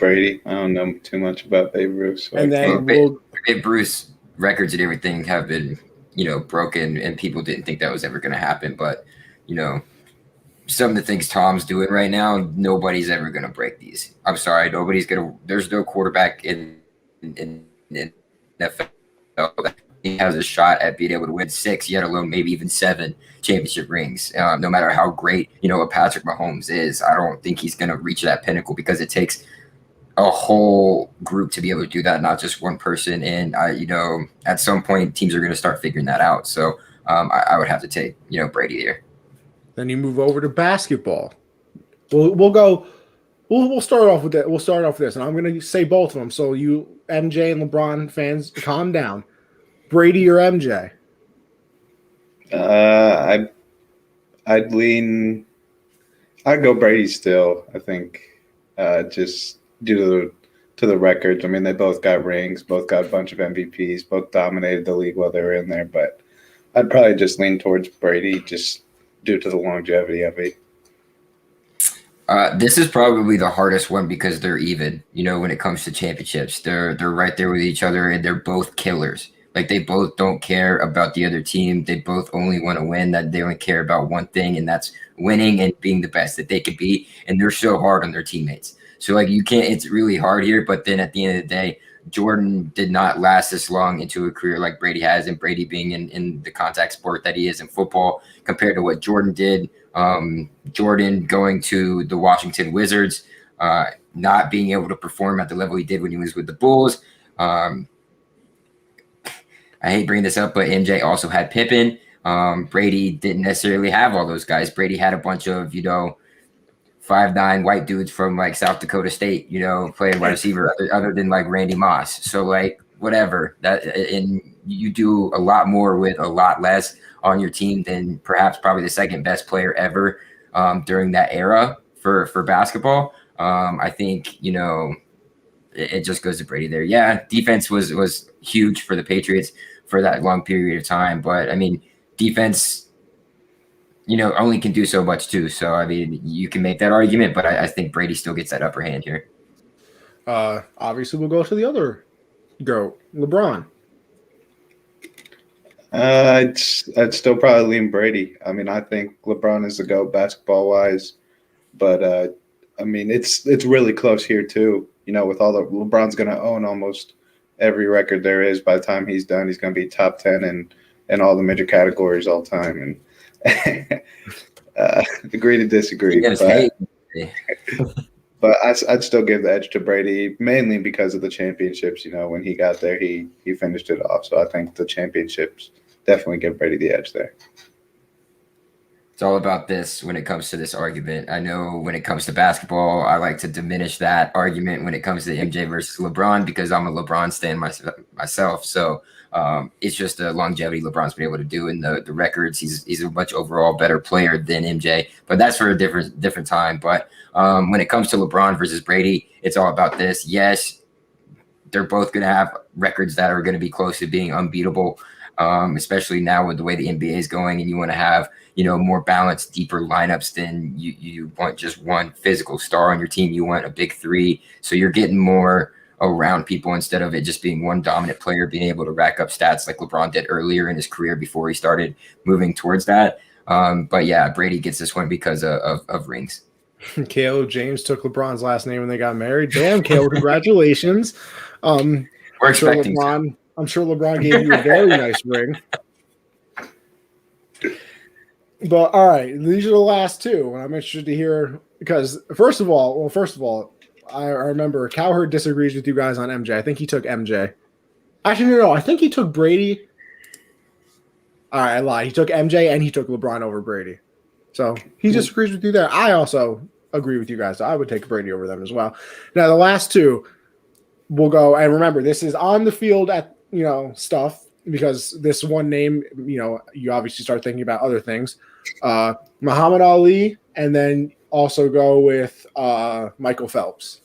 I don't know too much about Babe Ruth. So and then Babe Ruth's records and everything have been, broken, and people didn't think that was ever going to happen. But, some of the things Tom's doing right now, nobody's ever going to break these. I'm sorry, there's no quarterback in NFL that he has a shot at being able to win 6, yet alone maybe even 7 championship rings. No matter how great, a Patrick Mahomes is, I don't think he's going to reach that pinnacle, because it takes a whole group to be able to do that, not just one person. And at some point teams are going to start figuring that out. So I would have to take, Brady here. Then you move over to basketball. We'll start off with that. We'll start off with this, and I'm going to say both of them. So you MJ and LeBron fans, calm down. Brady or MJ? I'd go Brady still. I think just due to the records. I mean, they both got rings, both got a bunch of MVPs, both dominated the league while they were in there. But I'd probably just lean towards Brady just due to the longevity of it. This is probably the hardest one because they're even. When it comes to championships, they're right there with each other, and they're both killers. Like, they both don't care about the other team. They both only want to win. That they only care about one thing, and that's winning and being the best that they could be. And they're so hard on their teammates. So, like, you can't. It's really hard here. But then at the end of the day, Jordan did not last this long into a career like Brady has, and Brady being in the contact sport that he is in football compared to what Jordan did. Jordan going to the Washington Wizards, not being able to perform at the level he did when he was with the Bulls. I hate bringing this up, but MJ also had Pippen. Brady didn't necessarily have all those guys. Brady had a bunch of, 5'9" white dudes from like South Dakota State, playing wide receiver other than like Randy Moss. So like whatever that, and you do a lot more with a lot less on your team than probably the second best player ever during that era for basketball. I think, it just goes to Brady there. Yeah, defense was huge for the Patriots for that long period of time. But, I mean, defense, only can do so much too. So, I mean, you can make that argument, but I think Brady still gets that upper hand here. Obviously, we'll go to the other GOAT, LeBron. I'd still probably lean Brady. I mean, I think LeBron is the GOAT basketball-wise. But, I mean, it's really close here too. With all the LeBron's going to own almost every record there is. By the time he's done, he's going to be top 10 in all the major categories all time. And Agree to disagree. Yes, But hey. I'd still give the edge to Brady, mainly because of the championships. You know, when he got there, he finished it off. So I think the championships definitely give Brady the edge there. It's all about this when it comes to this argument. I know when it comes to basketball, I like to diminish that argument when it comes to MJ versus LeBron because I'm a LeBron stan myself. So it's just the longevity LeBron's been able to do and the records. He's a much overall better player than MJ, but that's for a different time. But when it comes to LeBron versus Brady, it's all about this. Yes, they're both going to have records that are going to be close to being unbeatable, especially now with the way the NBA is going, and you want to have more balanced, deeper lineups than you want just one physical star on your team. You want a big three, so you're getting more around people instead of it just being one dominant player being able to rack up stats like LeBron did earlier in his career before he started moving towards that. But yeah, Brady gets this one because of rings. Caleb James took LeBron's last name when they got married. Damn, Caleb, congratulations. We're expecting I'm sure LeBron gave you a very nice ring. But all right, these are the last two, and I'm interested to hear because first of all, I remember Cowherd disagrees with you guys on MJ. I think he took MJ. Actually, no, I think he took Brady. All right, I lied. He took MJ and he took LeBron over Brady. So he disagrees with you there. I also agree with you guys. So I would take Brady over them as well. Now the last two will go, and remember, this is on the field at stuff. Because this one name, you obviously start thinking about other things. Muhammad Ali, and then also go with Michael Phelps.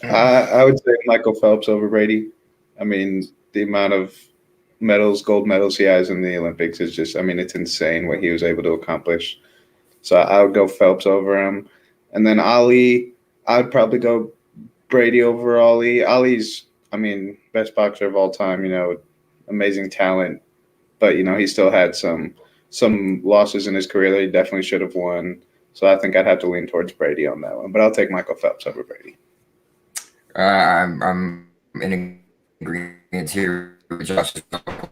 I would say Michael Phelps over Brady. I mean, the amount of gold medals he has in the Olympics is just, it's insane what he was able to accomplish. So I would go Phelps over him. And then Ali, I would probably go Brady over Ali. Ali's, best boxer of all time, amazing talent. But, he still had some losses in his career that he definitely should have won. So I think I'd have to lean towards Brady on that one. But I'll take Michael Phelps over Brady. I'm in agreement here with Josh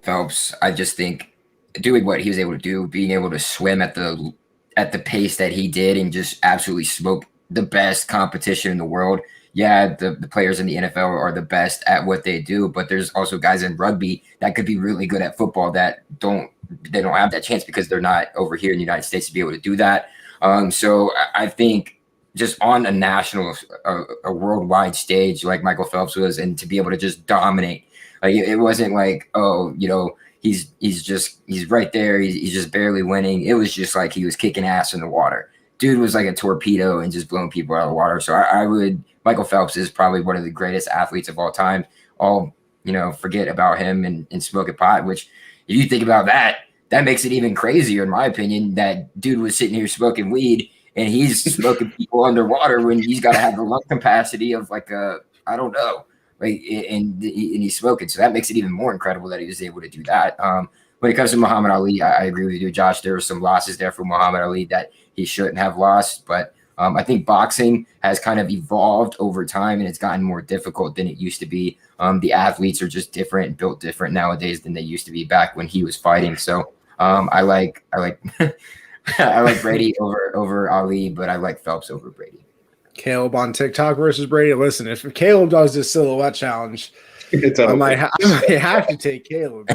Phelps. I just think doing what he was able to do, being able to swim at the pace that he did and just absolutely smoke the best competition in the world. Yeah, the players in the NFL are the best at what they do, but there's also guys in rugby that could be really good at football that don't have that chance because they're not over here in the United States to be able to do that. So I think just on a national, a worldwide stage like Michael Phelps was, and to be able to just dominate, like it wasn't like, he's right there, he's just barely winning. It was just like he was kicking ass in the water. Dude was like a torpedo and just blowing people out of the water. So Michael Phelps is probably one of the greatest athletes of all time. Forget about him and smoking pot, which if you think about that makes it even crazier, in my opinion, that dude was sitting here smoking weed and he's smoking people underwater when he's got to have the lung capacity of I don't know. Like, and he's smoking. So that makes it even more incredible that he was able to do that. When it comes to Muhammad Ali, I agree with you, Josh. There were some losses there for Muhammad Ali that he shouldn't have lost, but I think boxing has kind of evolved over time and it's gotten more difficult than it used to be. The athletes are just different and built different nowadays than they used to be back when he was fighting. So I like I like Brady over Ali, but I like Phelps over Brady. Caleb on TikTok versus Brady. Listen, if Caleb does this silhouette challenge, I might have to take Caleb.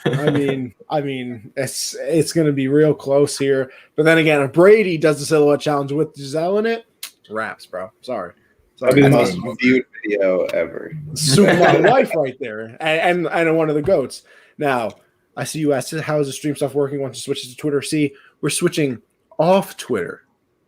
I mean, it's going to be real close here. But then again, if Brady does the silhouette challenge with Giselle in it, raps, bro. Sorry. That'd be the most viewed video ever. Super my wife right there, and one of the goats. Now, I see you asked, how is the stream stuff working once it switches to Twitter? See, we're switching off Twitter.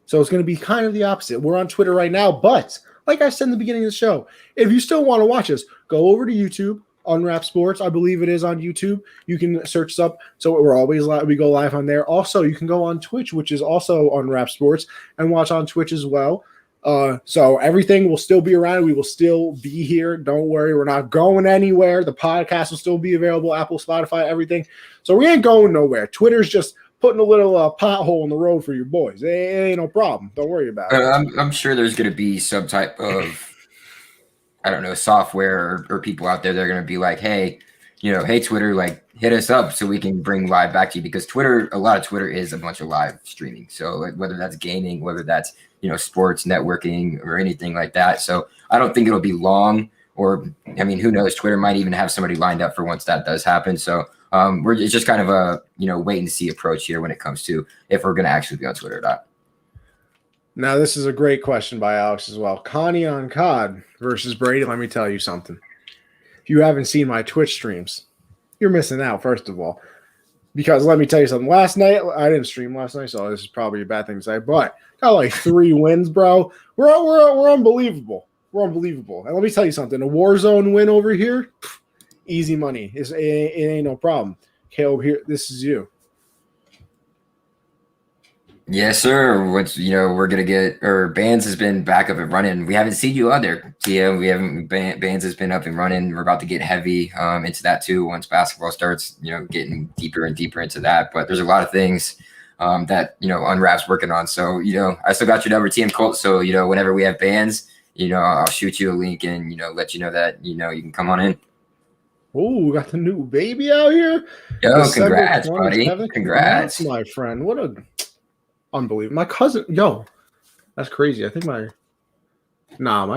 So it's going to be kind of the opposite. We're on Twitter right now, but like I said in the beginning of the show, if you still want to watch us, go over to YouTube, Unwrap Sports. I believe it is on YouTube. You can search us up. So we're always live. We go live on there. Also, you can go on Twitch, which is also Unwrap Sports, and watch on Twitch as well. So everything will still be around. We will still be here. Don't worry. We're not going anywhere. The podcast will still be available, Apple, Spotify, everything. So we ain't going nowhere. Twitter's just putting a little pothole in the road for your boys. It ain't no problem. Don't worry about it. I'm sure there's going to be some type of, I don't know, software or people out there that are going to be like, hey, hey, Twitter, like hit us up so we can bring live back to you, because a lot of Twitter is a bunch of live streaming. So like whether that's gaming, whether that's, sports networking or anything like that. So I don't think it'll be long, or, I mean, who knows? Twitter might even have somebody lined up for once that does happen. So it's just kind of a, wait and see approach here when it comes to if we're going to actually be on Twitter or not. Now, this is a great question by Alex as well. Connie on COD versus Brady. Let me tell you something. If you haven't seen my Twitch streams, you're missing out, first of all. Because let me tell you something. Last night, I didn't stream last night, so this is probably a bad thing to say, but got like 3 wins, bro. We're unbelievable. We're unbelievable. And let me tell you something. A Warzone win over here, easy money. It ain't no problem. Caleb, here, this is you. Yes, sir. Once we're gonna get, or Bands has been back up and running. We haven't seen you out there, Tia. We haven't. Bands has been up and running. We're about to get heavy into that too once basketball starts. Getting deeper and deeper into that. But there's a lot of things that Unwrap's working on. So I still got your number, TM Colt. So whenever we have Bands, I'll shoot you a link and let you know that you can come on in. Oh, we got the new baby out here. Yo, congrats, buddy. Congrats, my friend. What a unbelievable. My cousin, that's crazy. I think my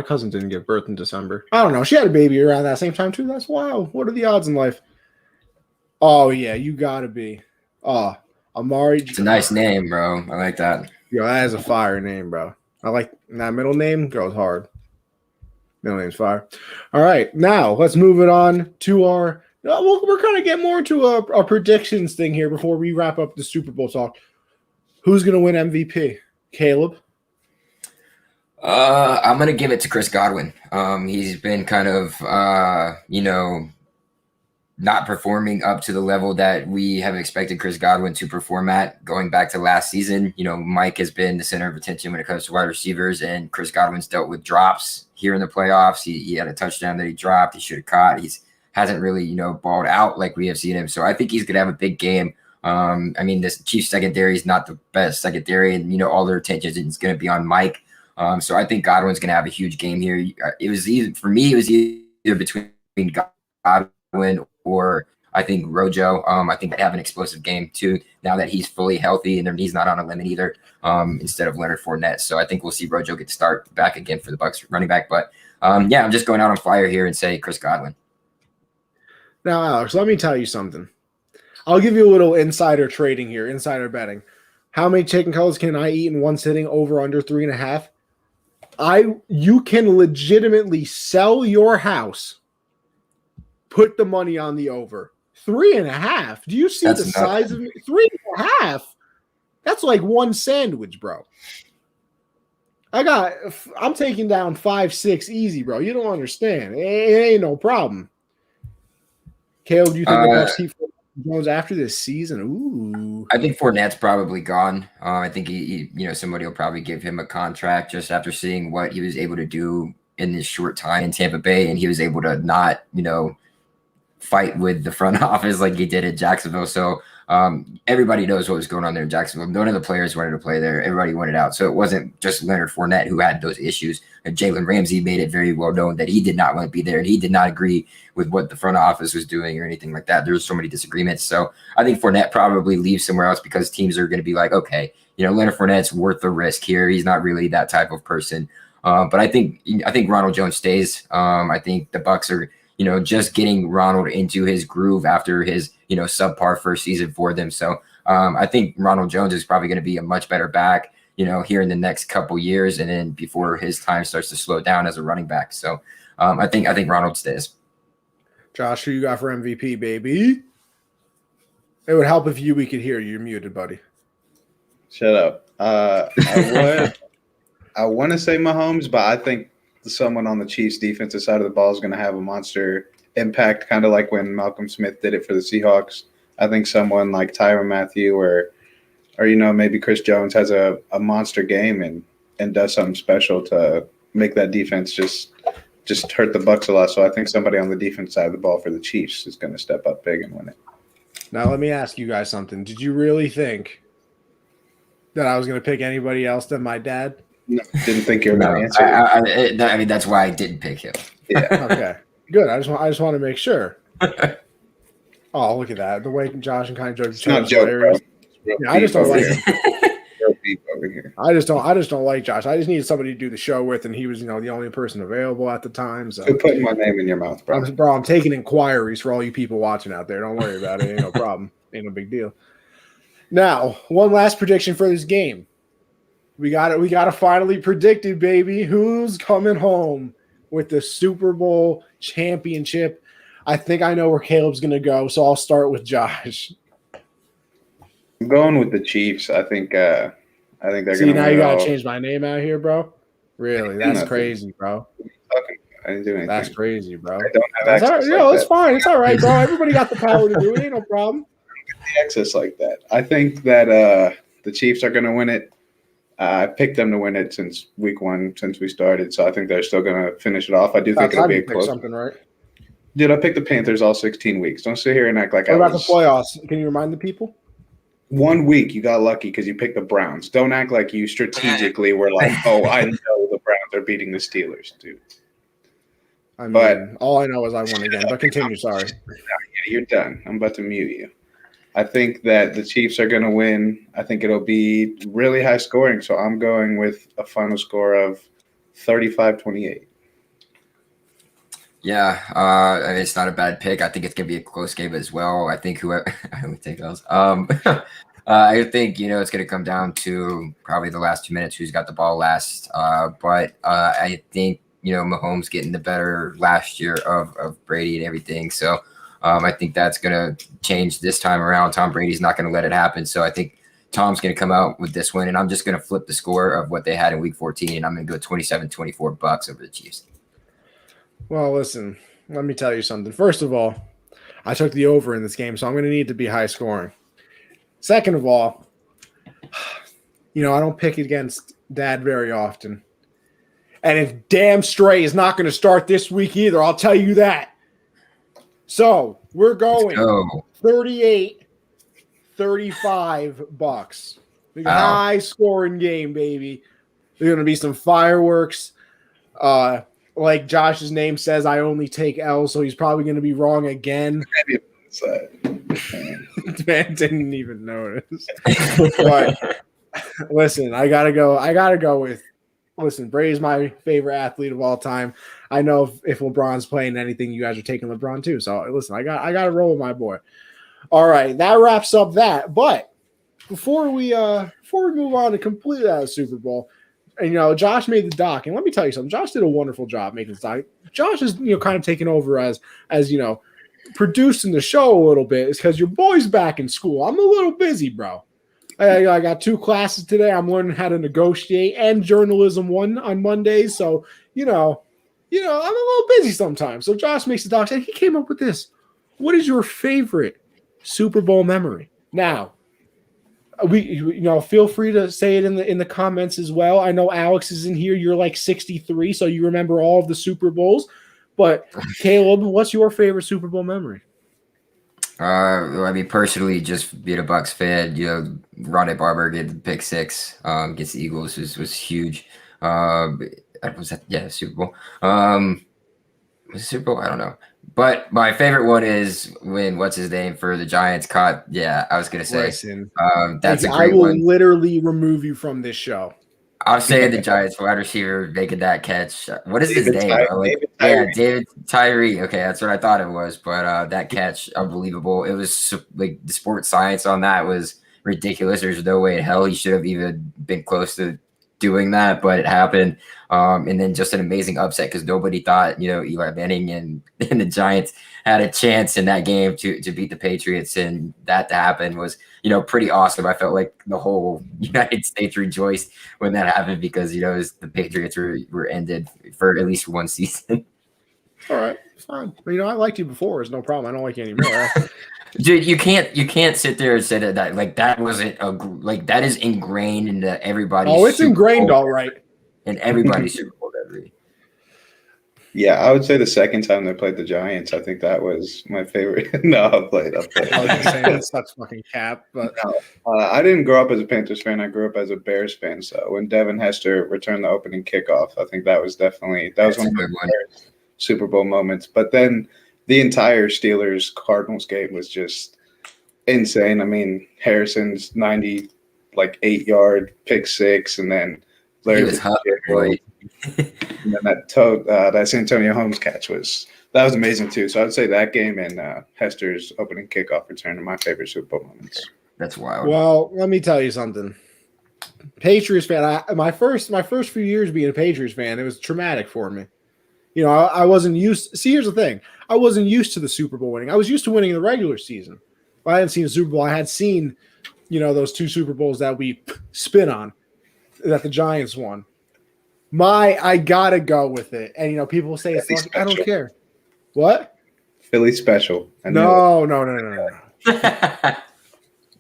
cousin didn't give birth in December. I don't know. She had a baby around that same time too. That's wild. What are the odds in life? Oh yeah, you gotta be. Amari. It's a nice name, bro. I like that. Yo, that is a fire name, bro. I like that middle name. Goes hard. Middle name's fire. All right, now let's move it on to our. We're kind of getting more into a predictions thing here before we wrap up the Super Bowl talk. Who's going to win MVP? Caleb? I'm going to give it to Chris Godwin. He's been kind of, not performing up to the level that we have expected Chris Godwin to perform at. Going back to last season, Mike has been the center of attention when it comes to wide receivers, and Chris Godwin's dealt with drops here in the playoffs. He had a touchdown that he dropped. He should have caught. Hasn't really, balled out like we have seen him. So I think he's going to have a big game. This Chiefs secondary is not the best secondary, and all their attention is going to be on Mike. So I think Godwin's going to have a huge game here. It was either between Godwin or I think Rojo. I think they have an explosive game too now that he's fully healthy and he's not on a limit either. Instead of Leonard Fournette, so I think we'll see Rojo get to start back again for the Bucs running back. But I'm just going out on fire here and say Chris Godwin. Now, Alex, let me tell you something. I'll give you a little insider trading here, insider betting. How many chicken cutlets can I eat in one sitting? Over under 3.5. You can legitimately sell your house, put the money on the over. 3.5. Do you see the size of it? 3.5. That's like one sandwich, bro. I'm taking down 5-6 easy, bro. You don't understand. It ain't no problem. Caleb, do you think the Bucs keep Jones after this season? Ooh, I think Fournette's probably gone. I think he somebody will probably give him a contract just after seeing what he was able to do in this short time in Tampa Bay, and he was able to not, fight with the front office like he did at Jacksonville. So everybody knows what was going on there in Jacksonville. None of the players wanted to play there. Everybody wanted out. So it wasn't just Leonard Fournette who had those issues. And Jalen Ramsey made it very well known that he did not want to be there, and he did not agree with what the front office was doing or anything like that. There was so many disagreements. So I think Fournette probably leaves somewhere else because teams are going to be like, okay, Leonard Fournette's worth the risk here. He's not really that type of person. But I think Ronald Jones stays. I think the Bucs are just getting Ronald into his groove after his, subpar first season for them. So I think Ronald Jones is probably going to be a much better back, here in the next couple years, and then before his time starts to slow down as a running back. So I think Ronald stays. Josh, who you got for MVP, baby? It would help if we could hear you. You're muted, buddy. Shut up. I want to say Mahomes, but I think someone on the Chiefs defensive side of the ball is going to have a monster impact, kind of like when Malcolm Smith did it for the Seahawks. I think someone like Tyrann Mathieu or maybe Chris Jones has a monster game and does something special to make that defense just hurt the Bucs a lot. So I think somebody on the defense side of the ball for the Chiefs is going to step up big and win it. Now let me ask you guys something. Did you really think that I was going to pick anybody else than my dad? No, didn't think you were going to answer. I mean, that's why I didn't pick him. Yeah. Okay. Good. I just want to make sure. Oh, look at that. The way Josh and kind of joke It's not joke, bro. It's real Yeah, I just beef don't over like here. him. Real beef over here. I just don't like Josh. I just needed somebody to do the show with, and he was, the only person available at the time. So Quit putting my name in your mouth, bro. I'm taking inquiries for all you people watching out there. Don't worry about it. Ain't no problem. Ain't no big deal. Now, one last prediction for this game. We got it. We got to finally predict it, baby. Who's coming home with the Super Bowl championship? I think I know where Caleb's going to go, so I'll start with Josh. I'm going with the Chiefs. I think they're going to See, now you got to win. change my name out here, bro. Really? That's Nothing. crazy, bro. I didn't do anything. That's crazy, bro. I don't have That's access all right. like It's that. fine. It's all right, bro. Everybody got the power to do it. Ain't no problem. Access like that. I think that the Chiefs are going to win it. I picked them to win it since week one, since we started. So I think they're still going to finish it off. I do think it'll be a close. Something, right? Dude, I picked the Panthers all 16 weeks. Don't sit here and act like What I about was. the playoffs? Can you remind the people? 1 week you got lucky because you picked the Browns. Don't act like you strategically were like, oh, I know the Browns are beating the Steelers, dude. I mean, But- all I know is I won again. But continue. Sorry. Yeah, you're done. I'm about to mute you. I think that the Chiefs are going to win. I think it'll be really high scoring. So I'm going with a final score of 35-28. Yeah, I mean, it's not a bad pick. I think it's gonna be a close game as well. I think whoever I would take those. I think it's gonna come down to probably the last 2 minutes who's got the ball last. But I think Mahomes getting the better last year of Brady and everything. So I think that's gonna change this time around. Tom Brady's not gonna let it happen. So I think Tom's gonna come out with this win, and I'm just gonna flip the score of what they had in Week 14, and I'm gonna go 27-24 Bucks over the Chiefs. Well, listen, let me tell you something. First of all, I took the over in this game, so I'm going to need it to be high scoring. Second of all, I don't pick against Dad very often. And if damn Stray is not going to start this week either, I'll tell you that. So we're going 38-35 Bucks. Big high scoring game, baby. There's going to be some fireworks. Like Josh's name says, I only take L, so he's probably going to be wrong again. Man didn't even notice. But listen, I gotta go with. Listen, Brady's my favorite athlete of all time. I know if LeBron's playing anything, you guys are taking LeBron too. So listen, I got to roll with my boy. All right, that wraps up that. But before we move on to completely out of Super Bowl. And, Josh made the doc, and let me tell you something. Josh did a wonderful job making the doc. Josh is, kind of taking over as producing the show a little bit. It's because your boy's back in school. I'm a little busy, bro. I got 2 classes today. I'm learning how to negotiate and journalism 1 on Mondays. So, I'm a little busy sometimes. So Josh makes the doc, and he came up with this. What is your favorite Super Bowl memory? Now, feel free to say it in the comments as well. I know Alex is in here. You're like 63, so you remember all of the Super Bowls. But Caleb, what's your favorite Super Bowl memory? I mean, personally, just being a Bucks fan, Rondé Barber getting the pick 6 against the Eagles was huge. Was that Super Bowl? Was it Super Bowl? I don't know. But my favorite one is when what's his name for the Giants caught. Yeah, I was gonna say. Listen, that's a I great will one. literally remove you from this show. I'm saying the Giants wide receiver making that catch. What is his name? Bro? David Tyree. Okay, that's what I thought it was. But that catch, unbelievable. It was like the sports science on that was ridiculous. There's no way in hell he should have even been close to doing that, but it happened. And then just an amazing upset because nobody thought, Eli Manning and the Giants had a chance in that game to beat the Patriots, and that to happen was, pretty awesome. I felt like the whole United States rejoiced when that happened because, the Patriots were ended for at least 1 season. All right, fine. I liked you before. It's no problem. I don't like you anymore. Dude, you can't sit there and say that like that wasn't that is ingrained into everybody's. Oh, it's ingrained, all right. In everybody's Super Bowl memory. Yeah, I would say the second time they played the Giants, I think that was my favorite. No, I played. I was just saying that's such fucking cap, but I didn't grow up as a Panthers fan. I grew up as a Bears fan. So when Devin Hester returned the opening kickoff, I think that was one of my favorite Super Bowl moments. But then the entire Steelers Cardinals game was just insane. I mean, Harrison's 98-yard pick six, and then He Larry was hot, boy. and then that San Antonio Holmes catch was amazing too. So I'd say that game and Hester's opening kickoff return are my favorite Super Bowl moments. That's wild. Well, let me tell you something. Patriots fan. My first few years being a Patriots fan, it was traumatic for me. You know, I wasn't used. See, here's the thing: I wasn't used to the Super Bowl winning. I was used to winning in the regular season. But I hadn't seen a Super Bowl. I had seen, you know, those 2 Super Bowls that we spit on, that the Giants won. I gotta go with it. And you know, people say it's lucky. I don't care. What? Philly special. No.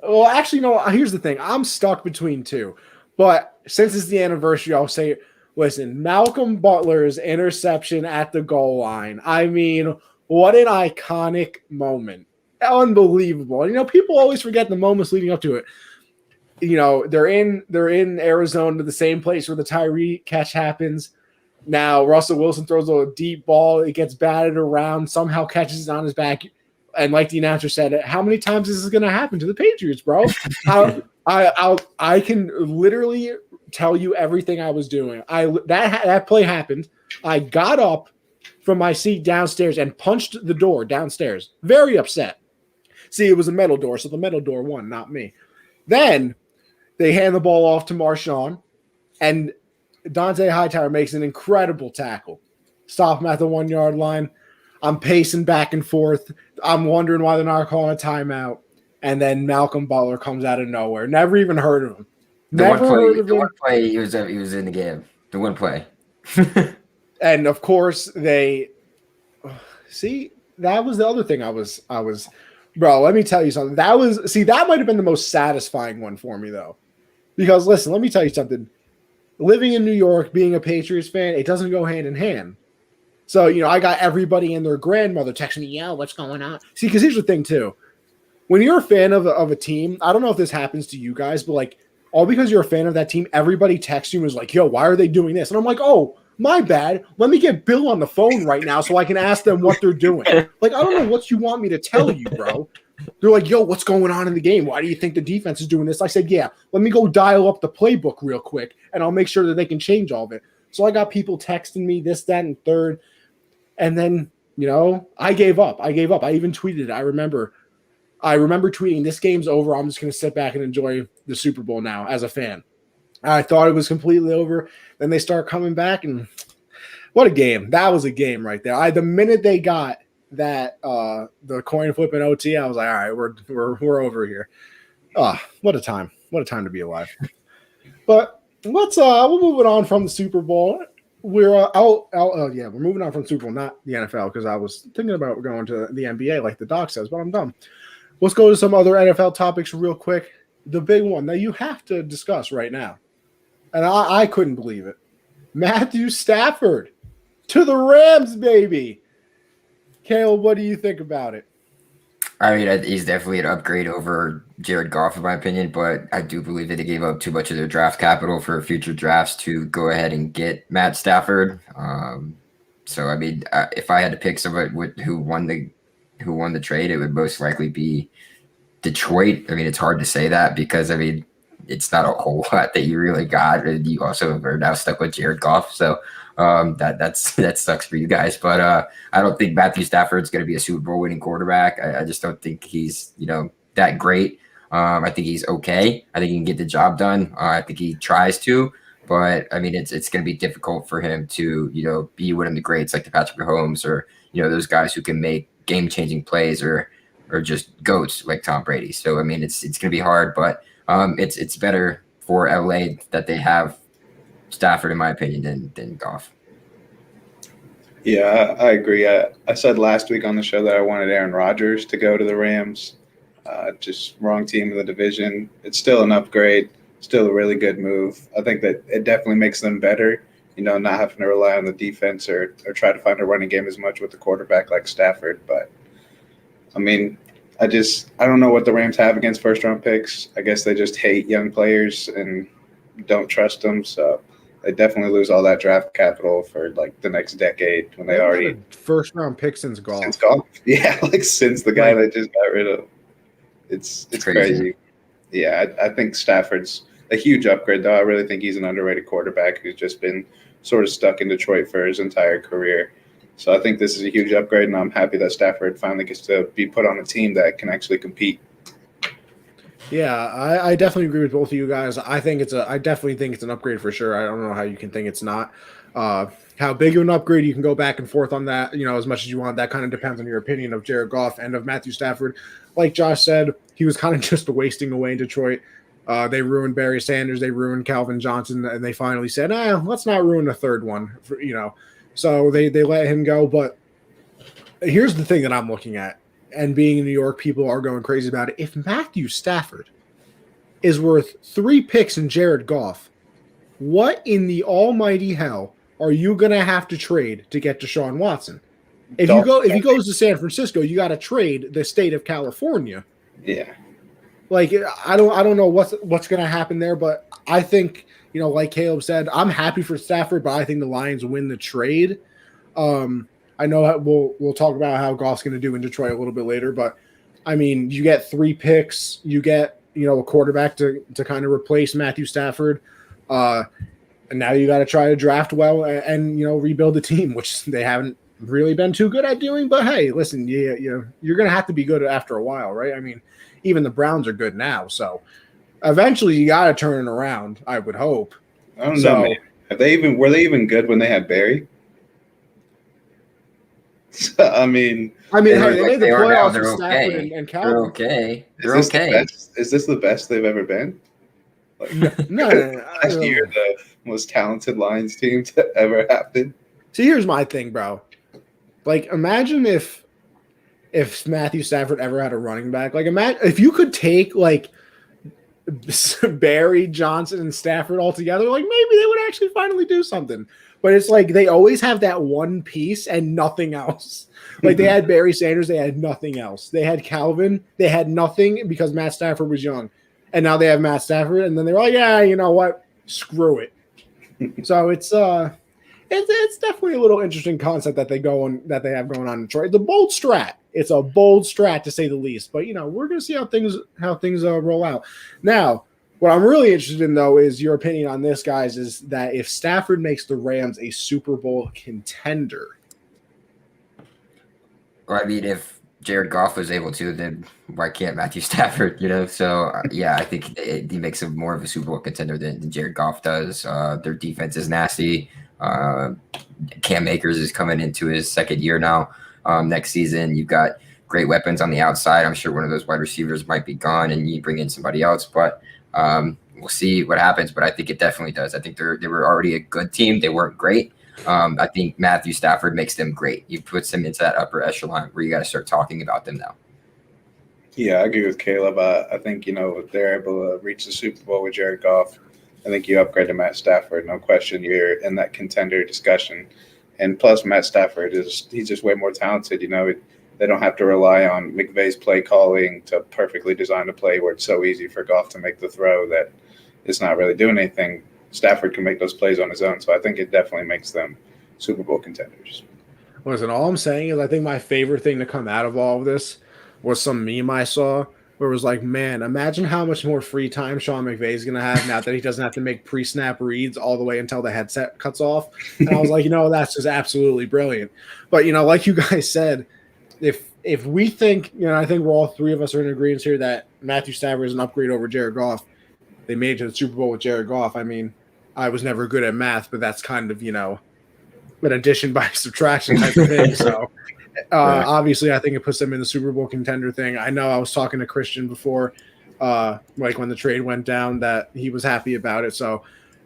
Well, actually, no. Here's the thing. I'm stuck between 2. But since it's the anniversary, I'll say, listen, Malcolm Butler's interception at the goal line. I mean, what an iconic moment. Unbelievable. And, you know, people always forget the moments leading up to it. You know, they're in Arizona, the same place where the Tyree catch happens. Now, Russell Wilson throws a deep ball. It gets batted around, somehow catches it on his back. And like the announcer said, how many times is this going to happen to the Patriots, bro? I can literally tell you everything I was doing. That play happened. I got up from my seat downstairs and punched the door downstairs. Very upset. See, it was a metal door, so the metal door won, not me. Then they hand the ball off to Marshawn, and Dante Hightower makes an incredible tackle. Stop him at the 1-yard line. I'm pacing back and forth. I'm wondering why they're not calling a timeout. And then Malcolm Butler comes out of nowhere. Never even heard of him. The one play he was in the game. The one play. And of course they see that was the other thing I was bro, let me tell you something. That might have been the most satisfying one for me though. Because listen, let me tell you something. Living in New York, being a Patriots fan, it doesn't go hand in hand. So, you know, I got everybody and their grandmother texting me, yo, what's going on? See, because here's the thing, too. When you're a fan of a team, I don't know if this happens to you guys, but, like, all because you're a fan of that team, everybody texts you and is like, yo, why are they doing this? And I'm like, oh, my bad. Let me get Bill on the phone right now so I can ask them what they're doing. Like, I don't know what you want me to tell you, bro. They're like, yo, what's going on in the game? Why do you think the defense is doing this? I said, yeah, let me go dial up the playbook real quick, and I'll make sure that they can change all of it. So I got people texting me this, that, and third. And then, you know, I gave up. I even tweeted it. I remember tweeting, this game's over. I'm just going to sit back and enjoy the Super Bowl now as a fan. I thought it was completely over. Then they start coming back, and what a game. That was a game right there. The minute they got that the coin flip in OT, I was like, all right, we're over here. What a time. What a time to be alive. But we're moving on from the Super Bowl. We're we're moving on from the Super Bowl, not the NFL, because I was thinking about going to the NBA like the doc says, but I'm done. Let's go to some other NFL topics real quick. The big one that you have to discuss right now, and I couldn't believe it. Matthew Stafford to the Rams, baby. Caleb, what do you think about it? I mean, he's definitely an upgrade over Jared Goff, in my opinion, but I do believe that they gave up too much of their draft capital for future drafts to go ahead and get Matt Stafford. So, I mean, if I had to pick somebody who won the trade, it would most likely be Detroit. I mean, it's hard to say that because, I mean, it's not a whole lot that you really got. And you also are now stuck with Jared Goff. So, that sucks for you guys, but I don't think Matthew Stafford's going to be a Super Bowl winning quarterback. I just don't think he's that great. I think he's okay. I think he can get the job done. I think he tries to, but I mean it's going to be difficult for him to be one of the greats like the Patrick Mahomes or those guys who can make game changing plays or just goats like Tom Brady. So I mean it's going to be hard, but it's better for LA that they have Stafford, in my opinion, than Goff. Yeah, I agree. I said last week on the show that I wanted Aaron Rodgers to go to the Rams. Just wrong team in the division. It's still an upgrade, still a really good move. I think that it definitely makes them better, not having to rely on the defense or try to find a running game as much with the quarterback like Stafford. But, I mean, I don't know what the Rams have against first-round picks. I guess they just hate young players and don't trust them. So they definitely lose all that draft capital for like the next decade when they already had a first-round pick since golf. Yeah, like since the guy that just got rid of. It's crazy. Yeah, I think Stafford's a huge upgrade, though. I really think he's an underrated quarterback who's just been sort of stuck in Detroit for his entire career. So I think this is a huge upgrade, and I'm happy that Stafford finally gets to be put on a team that can actually compete. Yeah, I definitely agree with both of you guys. I definitely think it's an upgrade for sure. I don't know how you can think it's not. How big of an upgrade, you can go back and forth on that, as much as you want. That kind of depends on your opinion of Jared Goff and of Matthew Stafford. Like Josh said, he was kind of just wasting away in Detroit. They ruined Barry Sanders, they ruined Calvin Johnson, and they finally said, let's not ruin a third one. So they let him go. But here's the thing that I'm looking at, and being in New York, people are going crazy about it. If Matthew Stafford is worth 3 picks in Jared Goff, what in the almighty hell are you going to have to trade to get Deshaun Watson? If he goes to San Francisco, you got to trade the state of California. Yeah. Like, I don't know what's going to happen there, but I think, like Caleb said, I'm happy for Stafford, but I think the Lions win the trade. I know we'll talk about how Goff's going to do in Detroit a little bit later, but I mean, you get 3 picks, you get a quarterback to kind of replace Matthew Stafford, and now you got to try to draft well and rebuild the team, which they haven't really been too good at doing. But hey, listen, you're going to have to be good after a while, right? I mean, even the Browns are good now, so eventually you got to turn it around. I would hope. I don't know, man. Were they even good when they had Barry? I mean, hey, they made the playoffs with Stafford and Calvin. They're okay. They're okay. Is this the best they've ever been? Like, no. Last year, the most talented Lions team to ever happen. See, here's my thing, bro. Like, imagine if Matthew Stafford ever had a running back. Like, imagine if you could take like Barry, Johnson, and Stafford all together. Like, maybe they would actually finally do something. But it's like they always have that one piece and nothing else. Like, they had Barry Sanders, they had nothing else. They had Calvin, they had nothing because Matt Stafford was young. And now they have Matt Stafford, and then they're like, yeah, you know what? Screw it. So it's definitely a little interesting concept that they have going on in Detroit. The bold strat. It's a bold strat to say the least. But we're gonna see how things roll out. Now, what I'm really interested in, though, is your opinion on this, guys, is that if Stafford makes the Rams a Super Bowl contender. Well, I mean, if Jared Goff was able to, then why can't Matthew Stafford, So, yeah, I think he makes him more of a Super Bowl contender than Jared Goff does. Their defense is nasty. Cam Akers is coming into his second year now. Next season, you've got great weapons on the outside. I'm sure one of those wide receivers might be gone, and you bring in somebody else, but we'll see what happens, but I think it definitely does. I think they were already a good team. They weren't great. I think Matthew Stafford makes them great. He puts them into that upper echelon where you got to start talking about them now. Yeah, I agree with Caleb. I think, if they're able to reach the Super Bowl with Jared Goff, I think you upgrade to Matt Stafford. No question, you're in that contender discussion. And plus, Matt Stafford he's just way more talented. They don't have to rely on McVay's play calling to perfectly design a play where it's so easy for Goff to make the throw that it's not really doing anything. Stafford can make those plays on his own, so I think it definitely makes them Super Bowl contenders. Listen, all I'm saying is I think my favorite thing to come out of all of this was some meme I saw where it was like, man, imagine how much more free time Sean McVay is going to have now that he doesn't have to make pre-snap reads all the way until the headset cuts off. And I was like, that's just absolutely brilliant. But, like you guys said, if we think, I think we're all three of us are in agreement here that Matthew Stafford is an upgrade over Jared Goff. They made it to the Super Bowl with Jared Goff. I mean, I was never good at math, but that's kind of, an addition by subtraction type of thing. So obviously I think it puts them in the Super Bowl contender thing. I know I was talking to Christian before, like when the trade went down, that he was happy about it. So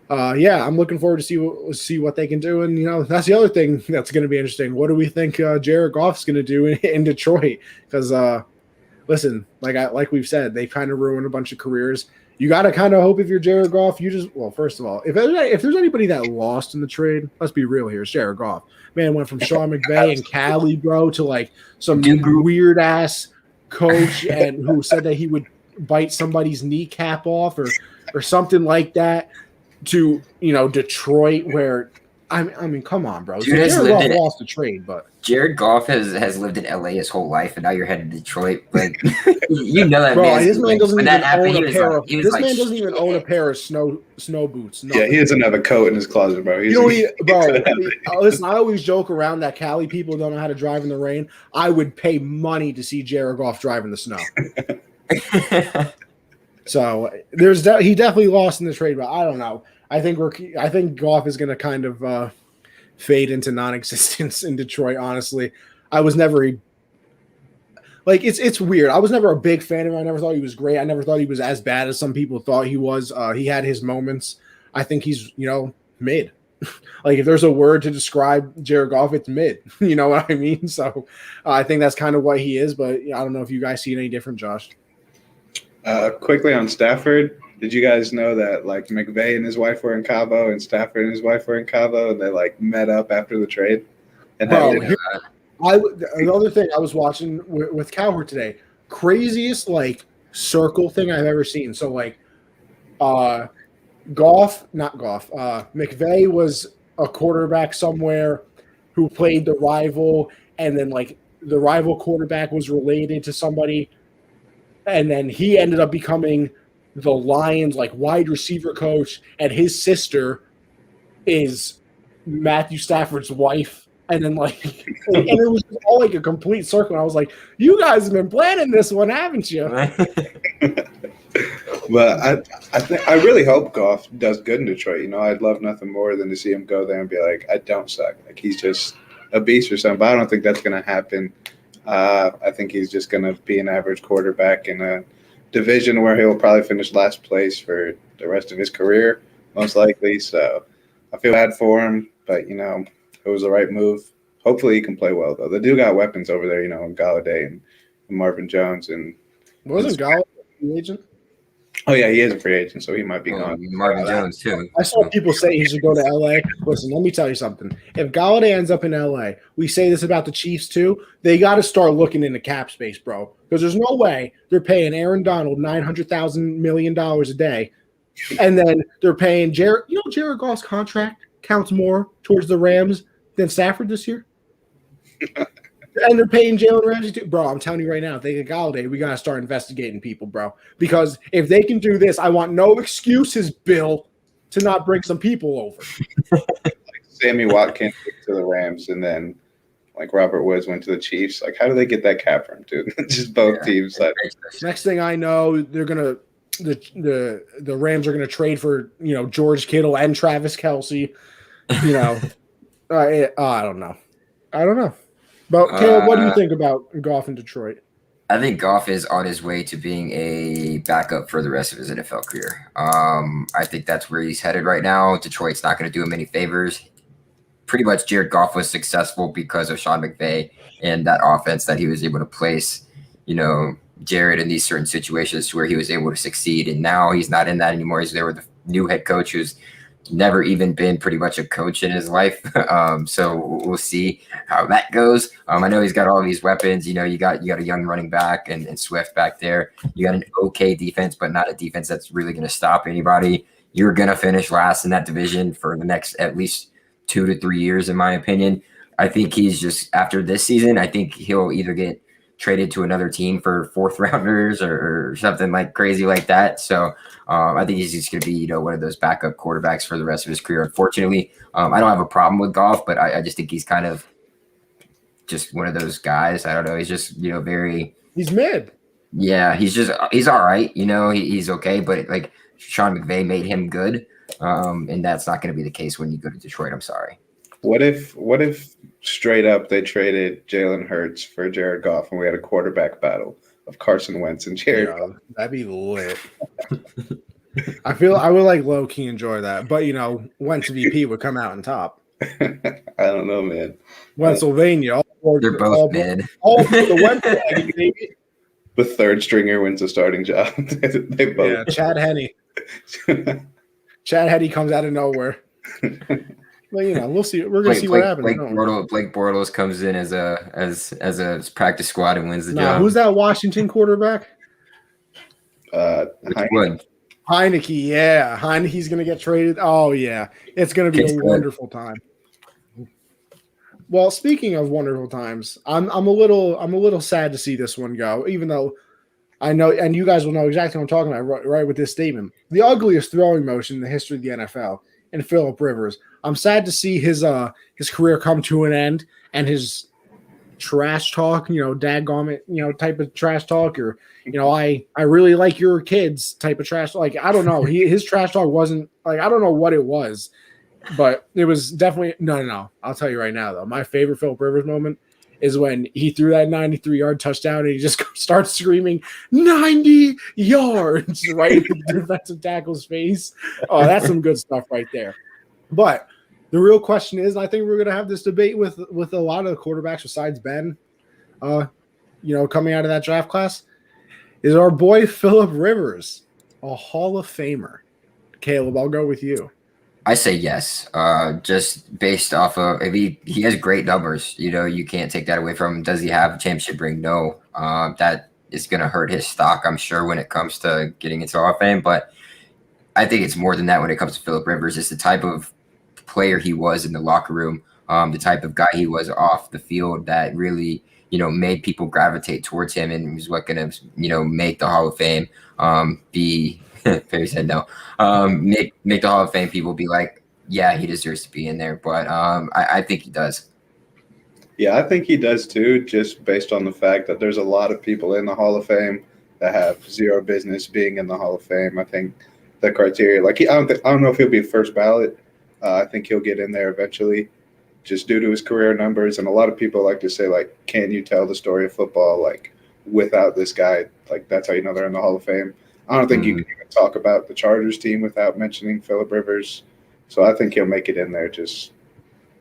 I'm looking forward to see what they can do. And, that's the other thing that's going to be interesting. What do we think Jared Goff's going to do in Detroit? Because listen, like we've said, they kind of ruined a bunch of careers. You got to kind of hope if you're Jared Goff, first of all, if there's anybody that lost in the trade, let's be real here, it's Jared Goff. Man went from Sean McVay and Cali, bro, to like some weird ass coach and who said that he would bite somebody's kneecap off or something like that. to Detroit, where I mean, come on, bro. Dude has Jared lived Goff in lost the trade, but Jared Goff has lived in LA his whole life, and now you're headed to Detroit. Like, that bro, man's this man like, doesn't when even that happened, own a pair of. he was This like, man doesn't even own a shit. pair of snow boots. Yeah, Nothing. he doesn't have a coat in his closet, bro. You don't even, bro. Listen, I always joke around that Cali people don't know how to drive in the rain. I would pay money to see Jared Goff drive in the snow. So he definitely lost in the trade, but I don't know. I think Goff is going to kind of fade into non-existence in Detroit. Honestly, I was never like it's weird. I was never a big fan of him. I never thought he was great. I never thought he was as bad as some people thought he was. He had his moments. I think he's mid. Like if there's a word to describe Jared Goff, it's mid. You know what I mean? So I think that's kind of what he is. But I don't know if you guys see it any different, Josh. Quickly on Stafford, did you guys know that like McVay and his wife were in Cabo and Stafford and his wife were in Cabo and they like met up after the trade? And Bro, another thing I was watching with Cowherd today, craziest like circle thing I've ever seen. So like, McVay was a quarterback somewhere who played the rival, and then like the rival quarterback was related to somebody, and then he ended up becoming the Lions like wide receiver coach, and his sister is Matthew Stafford's wife. And then and it was all like a complete circle. And I was like, you guys have been planning this one, haven't you? But I really hope Goff does good in Detroit. I'd love nothing more than to see him go there and be like, I don't suck. Like he's just a beast or something. But I don't think that's going to happen. I think he's just going to be an average quarterback in a division where he'll probably finish last place for the rest of his career, most likely. So I feel bad for him, but it was the right move. Hopefully he can play well, though. They do got weapons over there, in Galladay and Marvin Jones. And wasn't Galladay a free agent? Oh, yeah, he is a free agent, so he might be gone. Marvin Jones, too. I saw people say he should go to L.A. Listen, let me tell you something. If Galladay ends up in L.A., we say this about the Chiefs, too, they got to start looking into cap space, bro. Because there's no way they're paying Aaron Donald $900 million a day, and then they're paying Jared. Jared Goff's contract counts more towards the Rams than Stafford this year. And they're paying Jalen Ramsey too. Bro, I'm telling you right now, if they get Galladay, we got to start investigating people, bro. Because if they can do this, I want no excuses, Bill, to not bring some people over. Like Sammy Watkins went to the Rams and then like Robert Woods went to the Chiefs. Like, how do they get that cap from, dude? Just both teams. Like, next thing I know, they're going to the Rams are going to trade for, George Kittle and Travis Kelce. I don't know. But Caleb, what do you think about Goff in Detroit? I think Goff is on his way to being a backup for the rest of his NFL career. I think that's where he's headed right now. Detroit's not going to do him any favors. Pretty much Jared Goff was successful because of Sean McVay and that offense that he was able to place, Jared in these certain situations where he was able to succeed. And now he's not in that anymore. He's there with the new head coach who's never even been pretty much a coach in his life. So we'll see how that goes. I know he's got all these weapons. You got a young running back and Swift back there. You got an okay defense, but not a defense that's really going to stop anybody. You're going to finish last in that division for the next at least 2 to 3 years, in my opinion. I think he's just, after this season, I think he'll either get traded to another team for fourth rounders or something like crazy like that. So I think he's just going to be, one of those backup quarterbacks for the rest of his career. Unfortunately, I don't have a problem with Goff, but I just think he's kind of just one of those guys. I don't know. He's just, he's mid. Yeah. He's all right. He's okay. But like Sean McVay made him good. And that's not going to be the case when you go to Detroit. I'm sorry. What if straight up they traded Jalen Hurts for Jared Goff and we had a quarterback battle of Carson Wentz and Jared Goff? That'd be lit. I would like low key enjoy that, but Wentz VP would come out on top. I don't know, man. Pennsylvania, they're both mid. The Wentz wagon, baby. The third stringer wins a starting job. They both. Yeah, Chad Henne. Chad Henne comes out of nowhere. Well, we'll see. We're gonna see what happens. Blake Bortles comes in as a practice squad and wins the job. Who's that Washington quarterback? Which one? Heineke, yeah. Heineke's going to get traded. Oh, yeah. It's going to be a wonderful time. Well, speaking of wonderful times, I'm a little sad to see this one go, even though I know, and you guys will know exactly what I'm talking about, right, with this statement. The ugliest throwing motion in the history of the NFL, and Phillip Rivers. I'm sad to see his career come to an end, and his trash talk, dadgummit, type of trash talk, or I really like your kids type of trash. Like, I don't know, his trash talk wasn't like, I don't know what it was, but it was definitely no. I'll tell you right now though, my favorite Phillip Rivers moment is when he threw that 93-yard touchdown and he just starts screaming 90 yards right in the defensive tackle's face. Oh, that's some good stuff right there. But the real question is, I think we're going to have this debate with a lot of the quarterbacks besides Ben, coming out of that draft class, is our boy Phillip Rivers a Hall of Famer? Caleb, I'll go with you. I say yes, just based off of if he has great numbers. You can't take that away from him. Does he have a championship ring? No. That is going to hurt his stock, I'm sure, when it comes to getting into Hall of Fame. But I think it's more than that when it comes to Phillip Rivers. It's the type of player he was in the locker room, the type of guy he was off the field that really, made people gravitate towards him, and was what going to, make the Hall of Fame be. Perry said no. Make the Hall of Fame people be like, yeah, he deserves to be in there. But I think he does. Yeah, I think he does too, just based on the fact that there's a lot of people in the Hall of Fame that have zero business being in the Hall of Fame. I think the criteria, I don't know if he'll be first ballot. I think he'll get in there eventually, just due to his career numbers. And a lot of people like to say, can you tell the story of football without this guy? That's how you know they're in the Hall of Fame. I don't think you can even talk about the Chargers team without mentioning Phillip Rivers. So I think he'll make it in there just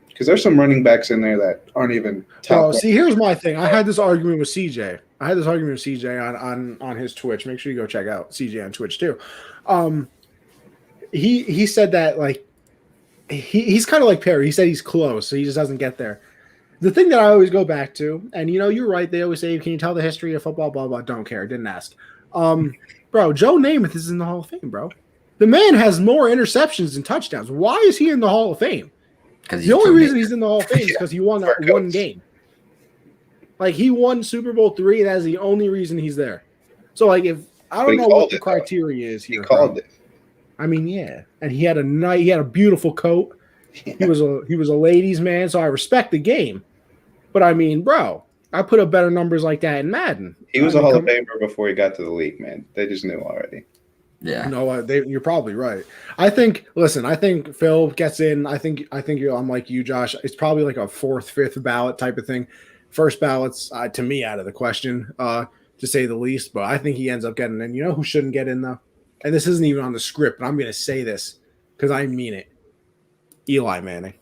because there's some running backs in there that aren't even top. Oh, see, here's my thing. I had this argument with CJ. On his Twitch. Make sure you go check out CJ on Twitch too. He said that he's kind of like Perry. He said he's close, so he just doesn't get there. The thing that I always go back to, and you're right. They always say, "Can you tell the history of football?" Blah blah. Don't care. Didn't ask. Bro, Joe Namath is in the Hall of Fame, bro. The man has more interceptions than touchdowns. Why is he in the Hall of Fame? Because the only reason he's in the Hall of Fame is because he won that one game. He won Super Bowl III, and that's the only reason he's there. So, if I don't know what the criteria is here. He called it. I mean, yeah, and he had a beautiful coat. Yeah. He was a ladies' man, so I respect the game. But I mean, bro, I put up better numbers like that in Madden. He was a Hall of Famer before he got to the league, man. They just knew already. Yeah. No, you're probably right. I think Phil gets in. I think I'm like you, Josh. It's probably like a fourth, fifth ballot type of thing. First ballot's to me out of the question, to say the least. But I think he ends up getting in. You know who shouldn't get in though? And this isn't even on the script, but I'm going to say this because I mean it. Eli Manning.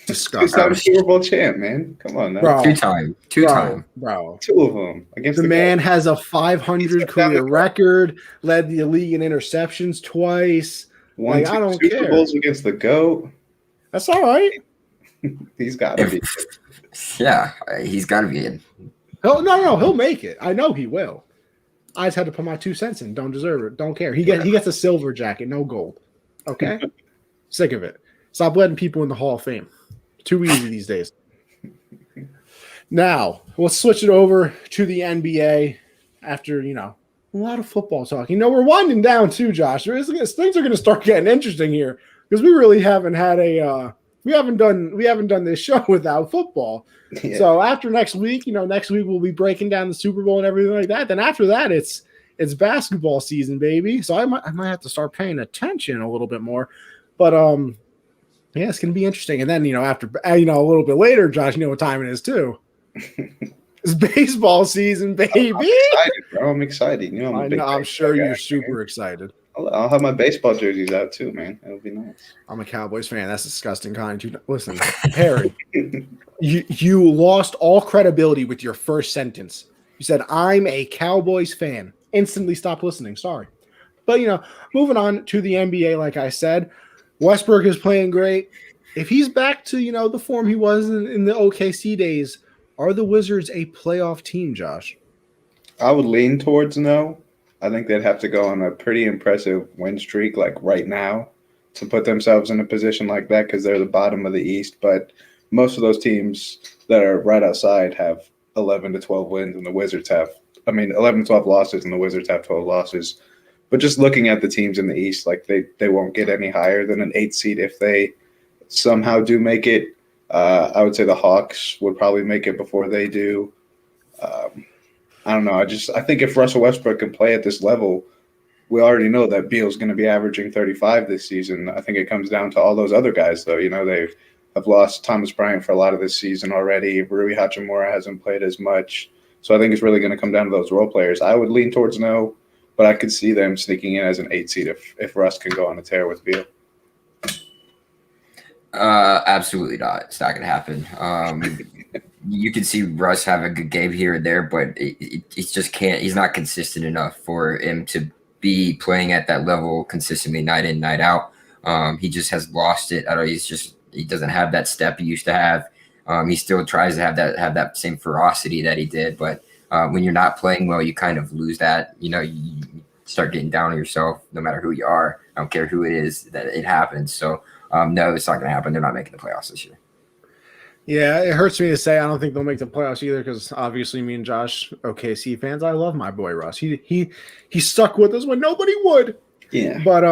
Disgusting. He's Super Bowl champ, man. Come on now. Bro, two-time. Bro. Two of them. Against the man has a 500 career record, led the league in interceptions twice. Won two I don't Super care. Bowls against the GOAT. That's all right. He's got to be. Yeah, he's got to be in. He'll make it. I know he will. I just had to put my 2 cents in. Don't deserve it. Don't care. He gets a silver jacket, no gold. Okay? Sick of it. Stop letting people in the Hall of Fame. Too easy these days. Now, let's switch it over to the NBA after, a lot of football talk. We're winding down too, Josh. Things are going to start getting interesting here because we really haven't had we haven't done this show without football. Yeah. So after next week, next week we'll be breaking down the Super Bowl and everything like that. Then after that, it's basketball season, baby. So I might have to start paying attention a little bit more. But yeah, it's gonna be interesting. And then after a little bit later, Josh, you know what time it is too. It's baseball season, baby. I'm excited, bro. I'm excited. I'm sure you're super excited. I'll have my baseball jerseys out too, man. That'll be nice. I'm a Cowboys fan. That's disgusting kind. Listen, Perry, you lost all credibility with your first sentence. You said, "I'm a Cowboys fan." Instantly stopped listening. Sorry. But, moving on to the NBA, like I said, Westbrook is playing great. If he's back to, the form he was in the OKC days, are the Wizards a playoff team, Josh? I would lean towards no. I think they'd have to go on a pretty impressive win streak, like right now, to put themselves in a position like that because they're the bottom of the East. But most of those teams that are right outside have 11 to 12 wins, and the Wizards have, 11 to 12 losses, and the Wizards have 12 losses. But just looking at the teams in the East, like they won't get any higher than an 8 seed if they somehow do make it. I would say the Hawks would probably make it before they do. I don't know. I think if Russell Westbrook can play at this level, we already know that Beal's going to be averaging 35 this season. I think it comes down to all those other guys, though. They have lost Thomas Bryant for a lot of this season already. Rui Hachimura hasn't played as much. So I think it's really going to come down to those role players. I would lean towards no, but I could see them sneaking in as an 8 seed if Russ can go on a tear with Beal. Absolutely not. It's not going to happen. You can see Russ have a good game here and there, but it just can't. He's not consistent enough for him to be playing at that level consistently, night in, night out. He just has lost it. I don't. He doesn't have that step he used to have. He still tries to have that same ferocity that he did, but when you're not playing well, you kind of lose that. You start getting down on yourself, no matter who you are. I don't care who it is, that it happens. So no, it's not going to happen. They're not making the playoffs this year. Yeah, it hurts me to say I don't think they'll make the playoffs either because obviously me and Josh, OKC fans, I love my boy Russ. He stuck with us when nobody would. Yeah. But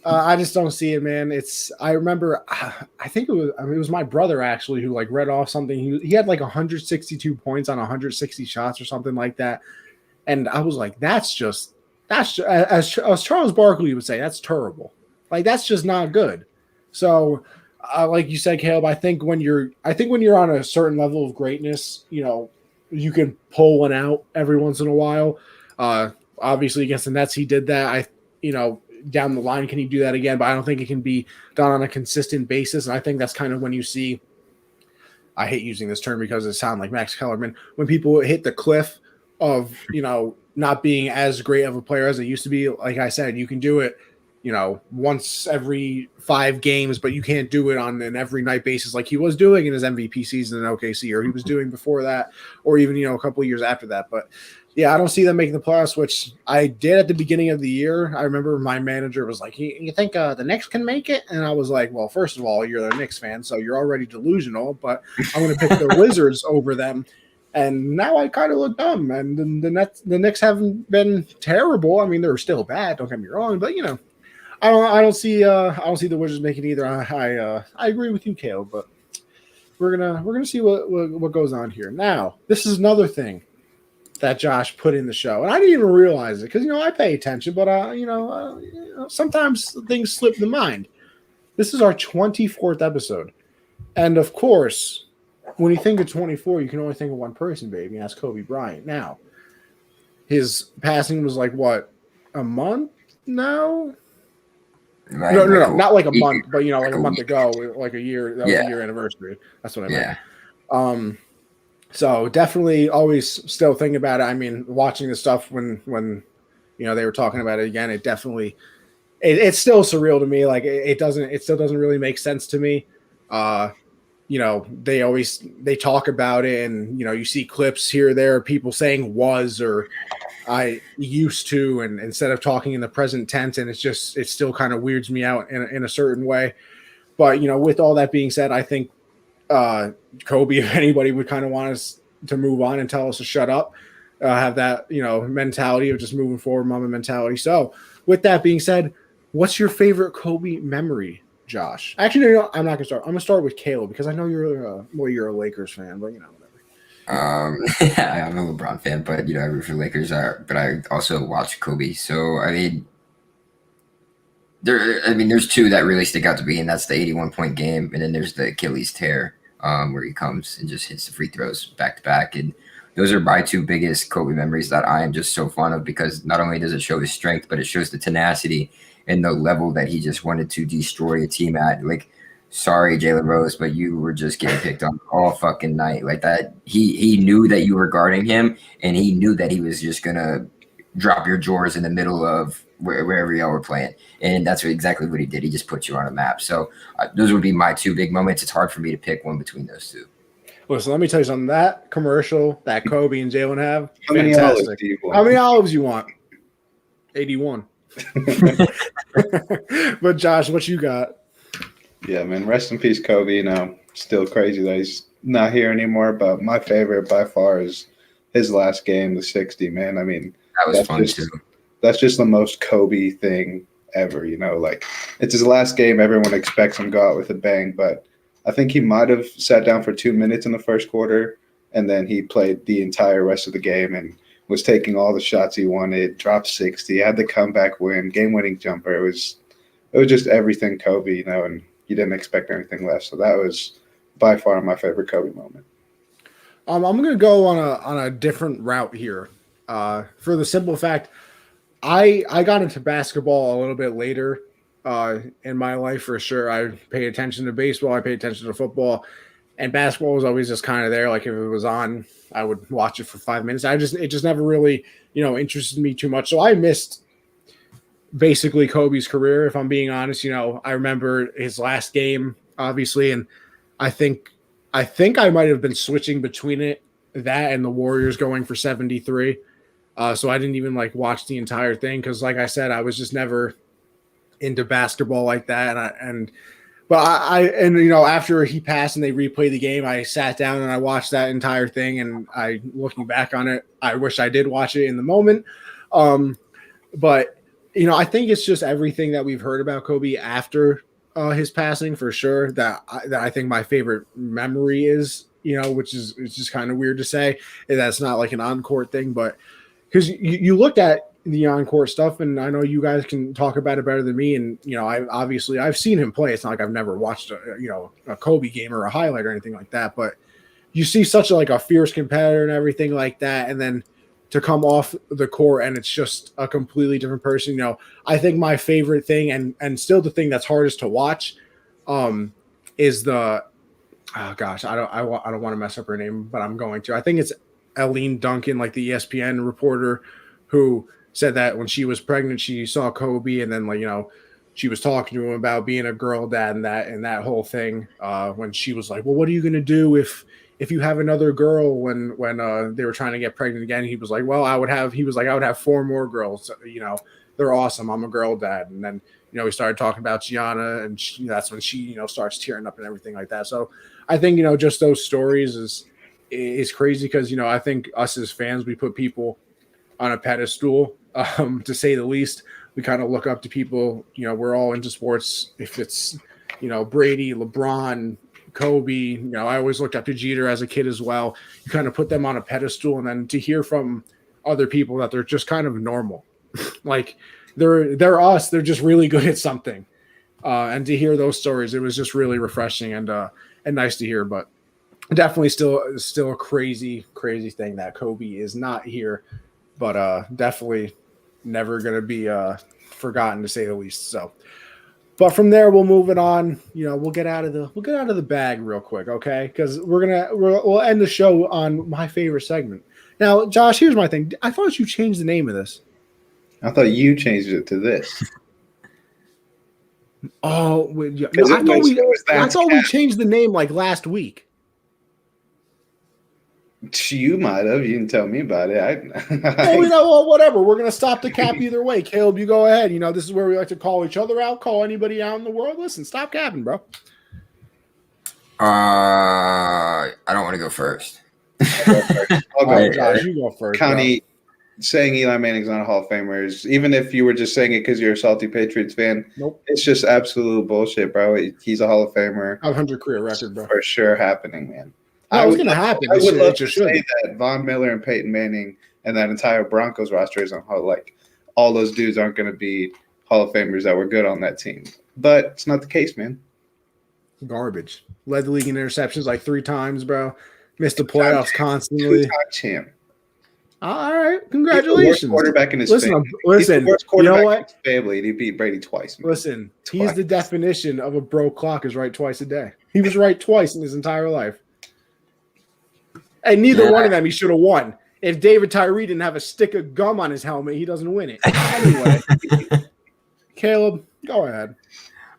I just don't see it, man. I remember I think it was my brother actually who like read off something. He had like 162 points on 160 shots or something like that. And I was like, that's just as Charles Barkley would say, that's terrible. Like that's just not good. So like you said, Caleb, I think when you're on a certain level of greatness, you can pull one out every once in a while. Obviously against the Nets, he did that. Down the line, can he do that again? But I don't think it can be done on a consistent basis. And I think that's kind of when you see, I hate using this term because it sounds like Max Kellerman, when people hit the cliff of, not being as great of a player as it used to be. Like I said, you can do it, once every 5 games, but you can't do it on an every night basis like he was doing in his MVP season in OKC, or he was doing before that, or even, a couple of years after that. But yeah, I don't see them making the playoffs, which I did at the beginning of the year. I remember my manager was like, you think the Knicks can make it? And I was like, well, first of all, you're the Knicks fan, so you're already delusional, but I'm going to pick the Wizards over them. And now I kind of look dumb. And the Knicks haven't been terrible. I mean, they're still bad, don't get me wrong, but I don't see the Wizards making either. I agree with you, Caleb, but we're gonna see what goes on here. Now, this is another thing that Josh put in the show, and I didn't even realize it because I pay attention, but sometimes things slip the mind. This is our 24th episode, and of course, when you think of 24, you can only think of one person, baby, and that's Kobe Bryant. Now, his passing was like what, a month now? Right? No, not like a month, but like a month ago, like a year. That was a year anniversary. That's what I meant. Yeah. So definitely always still thinking about it. I mean, watching the stuff when they were talking about it again, it definitely it's still surreal to me. Like it still doesn't really make sense to me. They talk about it, and you see clips here or there, people saying was or I used to, and instead of talking in the present tense, and it still kind of weirds me out in a certain way. But with all that being said, I think Kobe, if anybody, would kind of want us to move on and tell us to shut up, have that mentality of just moving forward, mama mentality. So with that being said, what's your favorite Kobe memory, Josh? Actually, no, I'm not gonna start. I'm gonna start with Caleb because I know you're a Lakers fan, but whatever. I'm a LeBron fan, but I root for Lakers. But I also watch Kobe. So I mean, there's 2 that really stick out to me, and that's the 81-point game, and then there's the Achilles tear, where he comes and just hits the free throws back to back, and those are my 2 biggest Kobe memories that I am just so fond of because not only does it show his strength, but it shows the tenacity and the level that he just wanted to destroy a team at. Like, sorry, Jalen Rose, but you were just getting picked on all fucking night like that. He knew that you were guarding him, and he knew that he was just gonna drop your drawers in the middle of wherever y'all were playing, and that's exactly what he did. He just put you on a map. So those would be my 2 big moments. It's hard for me to pick one between those 2. Listen, let me tell you something. That commercial that Kobe and Jalen have, How many olives fantastic. do you want? How many olives you want? 81. But Josh, what you got? Yeah, man. Rest in peace, Kobe. Still crazy that he's not here anymore. But my favorite by far is his last game, the 60. Man, I mean, That was that's fun just too. that's just the most Kobe thing ever. Like it's his last game. Everyone expects him to go out with a bang, but I think he might have sat down for 2 minutes in the first quarter, and then he played the entire rest of the game and was taking all the shots he wanted. Dropped 60, had the comeback win, game-winning jumper. It was just everything Kobe, and you didn't expect anything less. So that was by far my favorite Kobe moment. I'm going to go on a different route here, for the simple fact I got into basketball a little bit later in my life for sure. I paid attention to baseball, I paid attention to football, and basketball was always just kind of there. Like if it was on, I would watch it for 5 minutes. It just never really interested me too much. So I missed basically Kobe's career, if I'm being honest. I remember his last game, obviously, and I think I might have been switching between that and the Warriors going for 73. So I didn't even watch the entire thing because, like I said, I was just never into basketball like that. But after he passed and they replayed the game, I sat down and I watched that entire thing. And looking back on it, I wish I did watch it in the moment. But I think it's just everything that we've heard about Kobe after his passing for sure. That I think my favorite memory is, which is it's just kind of weird to say. That's not like an on-court thing, but because you looked at the on-court stuff, and I know you guys can talk about it better than me. And I've seen him play. It's not like I've never watched a Kobe game or a highlight or anything like that. But you see such a fierce competitor and everything like that, and then to come off the court and it's just a completely different person. I think my favorite thing and still the thing that's hardest to watch, is the I don't want to mess up her name, but I'm going to. I think it's Eileen Duncan, like the ESPN reporter who said that when she was pregnant, she saw Kobe, and then she was talking to him about being a girl dad and that whole thing. When she was like, "Well, what are you gonna do if you have another girl?" When they were trying to get pregnant again, he was like, "Well, I would have 4 more girls. They're awesome. I'm a girl dad." And then we started talking about Gianna, and that's when she starts tearing up and everything like that. So I think just those stories is crazy because I think us as fans, we put people on a pedestal, to say the least. We kind of look up to people. We're all into sports. If it's Brady, LeBron, Kobe, I always looked up to Jeter as a kid as well. You kind of put them on a pedestal, and then to hear from other people that they're just kind of normal, like they're us. They're just really good at something, and to hear those stories, it was just really refreshing and nice to hear. But definitely still a crazy thing that Kobe is not here, but definitely never going to be forgotten, to say the least. So, but from there we'll move it on. We'll get out of the bag real quick, okay? Because we'll end the show on my favorite segment. Now, Josh, here's my thing. I thought you changed the name of this. I thought you changed it to this. Oh, I thought we changed the name last week. You might have. You didn't tell me about it. Well, whatever. We're going to stop the cap either way. Caleb, you go ahead. This is where we like to call each other out, call anybody out in the world. Listen, stop capping, bro. I don't want to go first. I'll go first. Josh, you go first. Connie, saying Eli Manning's not a Hall of Famer is, even if you were just saying it because you're a salty Patriots fan, nope, it's just absolute bullshit, bro. He's a Hall of Famer. 500 career record, bro. For sure happening, man. No, it's going to happen. I would love to say that Von Miller and Peyton Manning and that entire Broncos roster is on all those dudes aren't going to be Hall of Famers that were good on that team. But it's not the case, man. Garbage. Led the league in interceptions 3 times, bro. Missed the playoffs constantly. 2-time champ. All right, congratulations. Quarterback in his family. Listen, you know what? Family, and he beat Brady twice. Man. Listen, he's the definition of a broke clock is right twice a day. He was right twice in his entire life. And neither one of them he should have won. If David Tyree didn't have a stick of gum on his helmet, he doesn't win it. Anyway, Caleb, go ahead.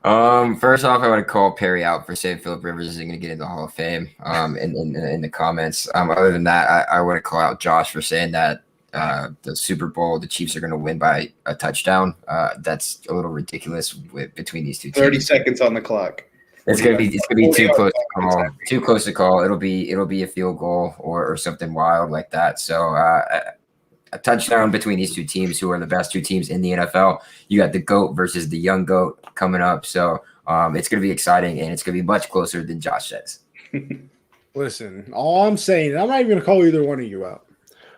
First off, I want to call Perry out for saying Philip Rivers isn't going to get into the Hall of Fame. In the comments. Other than that, I want to call out Josh for saying that the Super Bowl, the Chiefs are going to win by a touchdown. That's a little ridiculous between these two teams. 30 seconons on the clock. It's gonna be too close to call. Too close to call. It'll be a field goal or something wild like that. So a touchdown between these two teams, who are the best two teams in the NFL. You got the GOAT versus the young GOAT coming up. So it's gonna be exciting, and it's gonna be much closer than Josh says. Listen, all I'm saying, I'm not even gonna call either one of you out.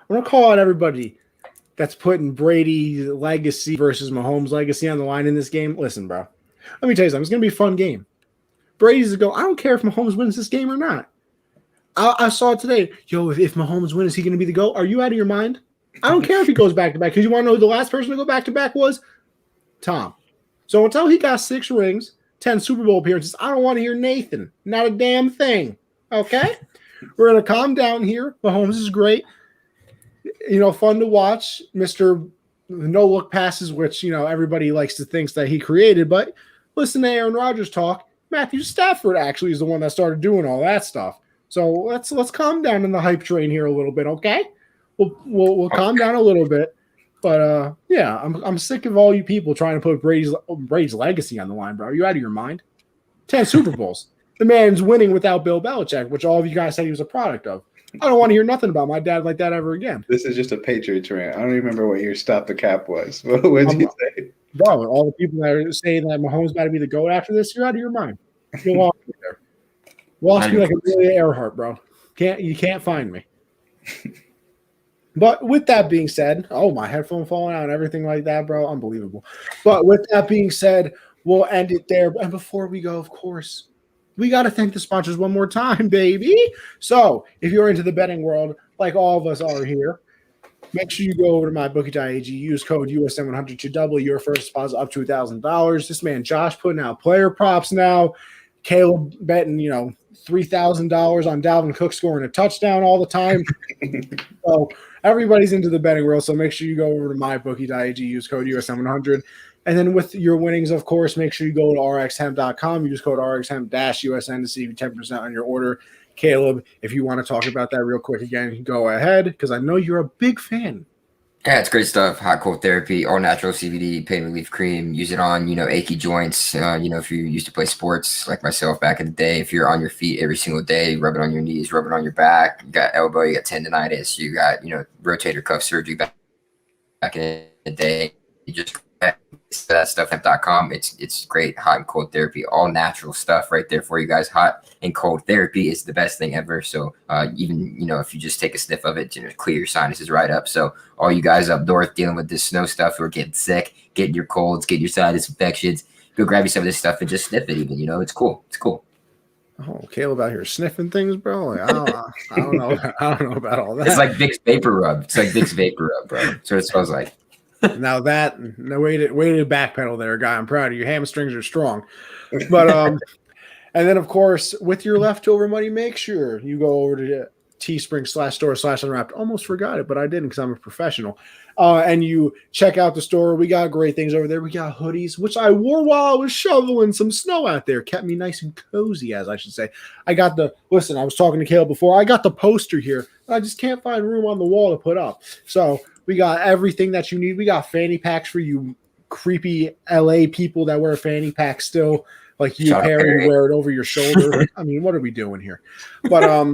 I'm gonna call out everybody that's putting Brady's legacy versus Mahomes' legacy on the line in this game. Listen, bro. Let me tell you something. It's gonna be a fun game. Brady's to go, I don't care if Mahomes wins this game or not. I saw it today. Yo, if Mahomes wins, is he going to be the GOAT? Are you out of your mind? I don't care if he goes back-to-back, because you want to know who the last person to go back-to-back was? Tom. So until he got 6 rings, 10 Super Bowl appearances, I don't want to hear Nathan. Not a damn thing. Okay? We're going to calm down here. Mahomes is great. Fun to watch. Mr. No-look passes, which, everybody likes to think that he created. But listen to Aaron Rodgers talk. Matthew Stafford actually is the one that started doing all that stuff. So let's calm down in the hype train here a little bit, okay? We'll calm down a little bit. But yeah, I'm sick of all you people trying to put Brady's legacy on the line, bro. Are you out of your mind? 10 Super Bowls. The man's winning without Bill Belichick, which all of you guys said he was a product of. I don't want to hear nothing about my dad like that ever again. This is just a Patriots rant. I don't even remember what your stop the cap was. What did you say? Bro, all the people that are saying that Mahomes got to be the GOAT after this, you're out of your mind. You lost me there. Lost me like Amelia Earhart, bro. You can't find me. But with that being said, my headphone falling out and everything like that, bro, unbelievable. But with that being said, we'll end it there. And before we go, of course, we got to thank the sponsors one more time, baby. So if you're into the betting world, like all of us are here, make sure you go over to mybookie.ag, use code USM100 to double your first deposit up to $1,000. This man Josh putting out player props now. Caleb betting, $3,000 on Dalvin Cook scoring a touchdown all the time. So everybody's into the betting world. So make sure you go over to mybookie.ag, use code USM100. And then with your winnings, of course, make sure you go to rxhemp.com. Use code rxhemp-USN to save you 10% on your order. Caleb, if you want to talk about that real quick again, go ahead, because I know you're a big fan. Yeah, it's great stuff. Hot cold therapy, all natural CBD, pain relief cream. Use it on, achy joints. If you used to play sports like myself back in the day, if you're on your feet every single day, rub it on your knees, rub it on your back. You got elbow, you got tendonitis, you got, rotator cuff surgery back in the day. You just that stuff hemp.com. It's great hot and cold therapy, all natural stuff right there for you guys. Hot and cold therapy is the best thing ever. So even if you just take a sniff of it, clear your sinuses right up. So all you guys up north dealing with this snow stuff, who are getting sick, getting your colds, getting your sinus infections, go grab you some of this stuff and just sniff it. Even it's cool. Oh, Caleb out here sniffing things, bro. Like, I don't know. I don't know about all that. It's like Vicks Vapor Rub. It's like Vicks Vapor Rub, bro. That's what it smells like. Now that way to backpedal there, guy. I'm proud of you. Hamstrings are strong. But and then of course, with your leftover money, make sure you go over to teespring.store/unwrapped. Almost forgot it, but I didn't because I'm a professional. And you check out the store. We got great things over there. We got hoodies, which I wore while I was shoveling some snow out there. Kept me nice and cozy, as I should say. I was talking to Caleb before. I got the poster here. I just can't find room on the wall to put up. So we got everything that you need. We got fanny packs for you creepy LA people that wear fanny packs still, like you, Perry, you wear it over your shoulder. I mean, what are we doing here? But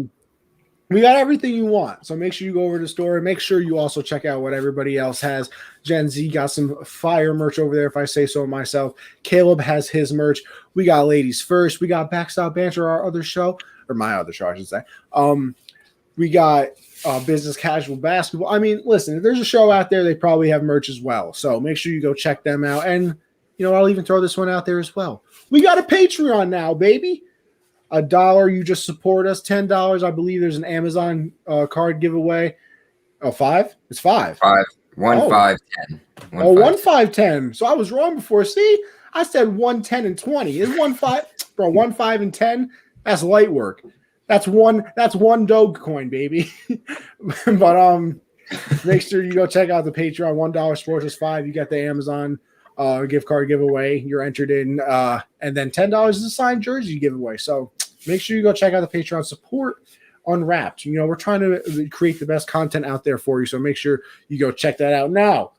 we got everything you want. So make sure you go over to the store. Make sure you also check out what everybody else has. Gen Z got some fire merch over there, if I say so myself. Caleb has his merch. We got Ladies First. We got Backstop Banter, our other show, or my other show, I should say. We got Business Casual Basketball. I mean, listen, if there's a show out there, they probably have merch as well. So make sure you go check them out. And, I'll even throw this one out there as well. We got a Patreon now, baby. $1, you just support us. $10, I believe there's an Amazon card giveaway. Oh, 5? It's 5. 5. 1, 5, 10. 1, 5, 10. So I was wrong before. See, I said 1, 10, and 20. Is 1, 5, bro? 1, 5, and 10. That's light work. That's one Dogecoin, baby. But make sure you go check out the Patreon. $1 sports is 5. You got the Amazon gift card giveaway. You're entered in, and then $10 is a signed jersey giveaway. So make sure you go check out the Patreon, support Unwrapped. You know, we're trying to create the best content out there for you, so make sure you go check that out. Now,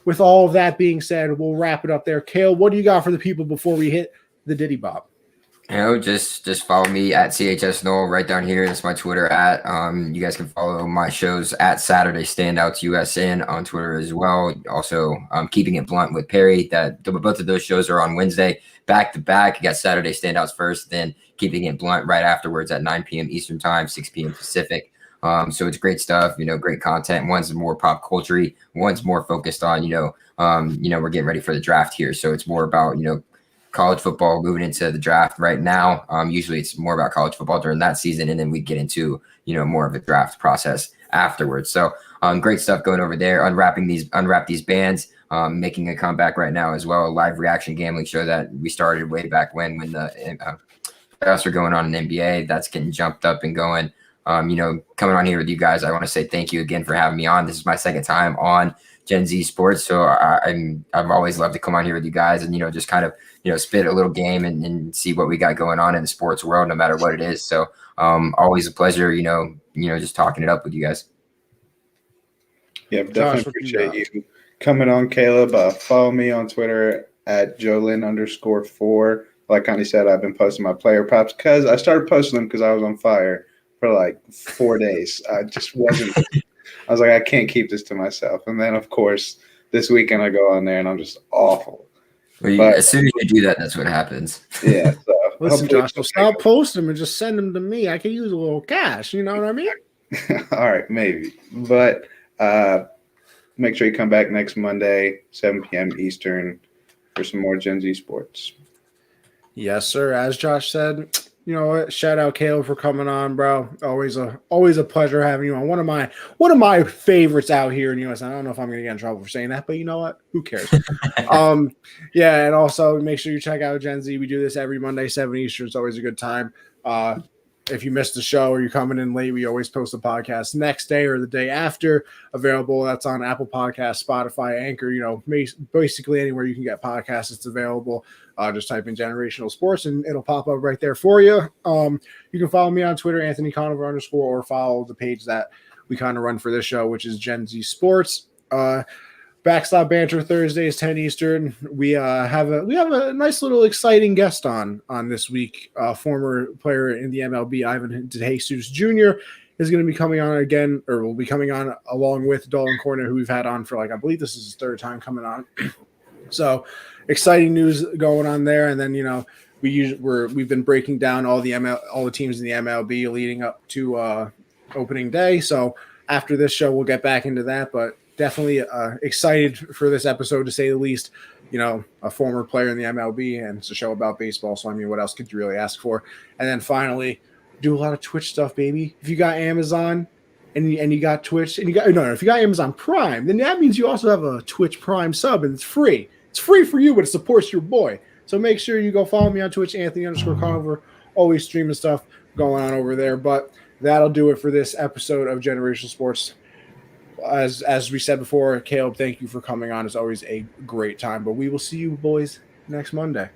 with all of that being said, we'll wrap it up there. Kale, what do you got for the people before we hit the Diddy Bob? You know, just follow me at CHS Noel right down here. That's my Twitter at. You guys can follow my shows at Saturday Standouts USN on Twitter as well. Also, Keeping It Blunt with Perry. Both of those shows are on Wednesday, back to back. You got Saturday Standouts first, then Keeping It Blunt right afterwards at 9 p.m. Eastern Time, 6 p.m. Pacific. So it's great stuff. You know, great content. One's more pop culture-y. One's more focused on we're getting ready for the draft here, so it's more about college football moving into the draft right now. Usually it's more about college football during that season, and then we get into, more of a draft process afterwards. So great stuff going over there, unwrap these bands, making a comeback right now as well. A live reaction gambling show that we started way back when the playoffs are going on in the NBA. That's getting jumped up and going. Coming on here with you guys, I want to say thank you again for having me on. This is my second time on Gen Z Sports, so I've always loved to come on here with you guys and just kind of spit a little game and see what we got going on in the sports world, no matter what it is. So always a pleasure, just talking it up with you guys. Yeah, definitely appreciate you coming on, Caleb. Follow me on Twitter at Jolin_4. Like Connie said, I've been posting my player props because I started posting them because I was on fire for like 4 days. I just wasn't. I was like, I can't keep this to myself. And then, of course, this weekend I go on there and I'm just awful. Well, as soon as you do that, that's what happens. Yeah. So listen, Josh, so stop posting them and just send them to me. I can use a little cash. You know what I mean? All right, maybe. But make sure you come back next Monday, 7 p.m. Eastern, for some more Gen Z Sports. Yes, sir. As Josh said, shout out Caleb for coming on, bro. Always a pleasure having you on. One of my favorites out here in US. I don't know if I'm gonna get in trouble for saying that, but you know what? Who cares? Yeah, and also make sure you check out Gen Z. We do this every Monday, 7 Eastern. It's always a good time. If you missed the show or you're coming in late, we always post the podcast next day or the day after. Available. That's on Apple Podcasts, Spotify, Anchor. Basically anywhere you can get podcasts, it's available. Just type in Generational Sports and it'll pop up right there for you. You can follow me on Twitter, Anthony Conover _ or follow the page that we kind of run for this show, which is Gen Z Sports. Backstop Banter Thursdays, 10 Eastern. We have a nice little exciting guest on this week. Former player in the MLB, Ivan DeJesus Jr. is going to be coming on again, or will be coming on along with Dolan Corner, who we've had on for I believe this is his third time coming on. So exciting news going on there. And then we've been breaking down all the teams in the MLB leading up to opening day. So after this show, we'll get back into that, but definitely excited for this episode, to say the least. A former player in the MLB, and it's a show about baseball. So, what else could you really ask for? And then finally, do a lot of Twitch stuff, baby. If you got Amazon and you got Twitch, and if you got Amazon Prime, then that means you also have a Twitch Prime sub, and it's free. It's free for you, but it supports your boy. So make sure you go follow me on Twitch, Anthony_Conover. Always streaming stuff going on over there. But that'll do it for this episode of Generational Sports. As we said before, Caleb, thank you for coming on. It's always a great time. But we will see you boys next Monday.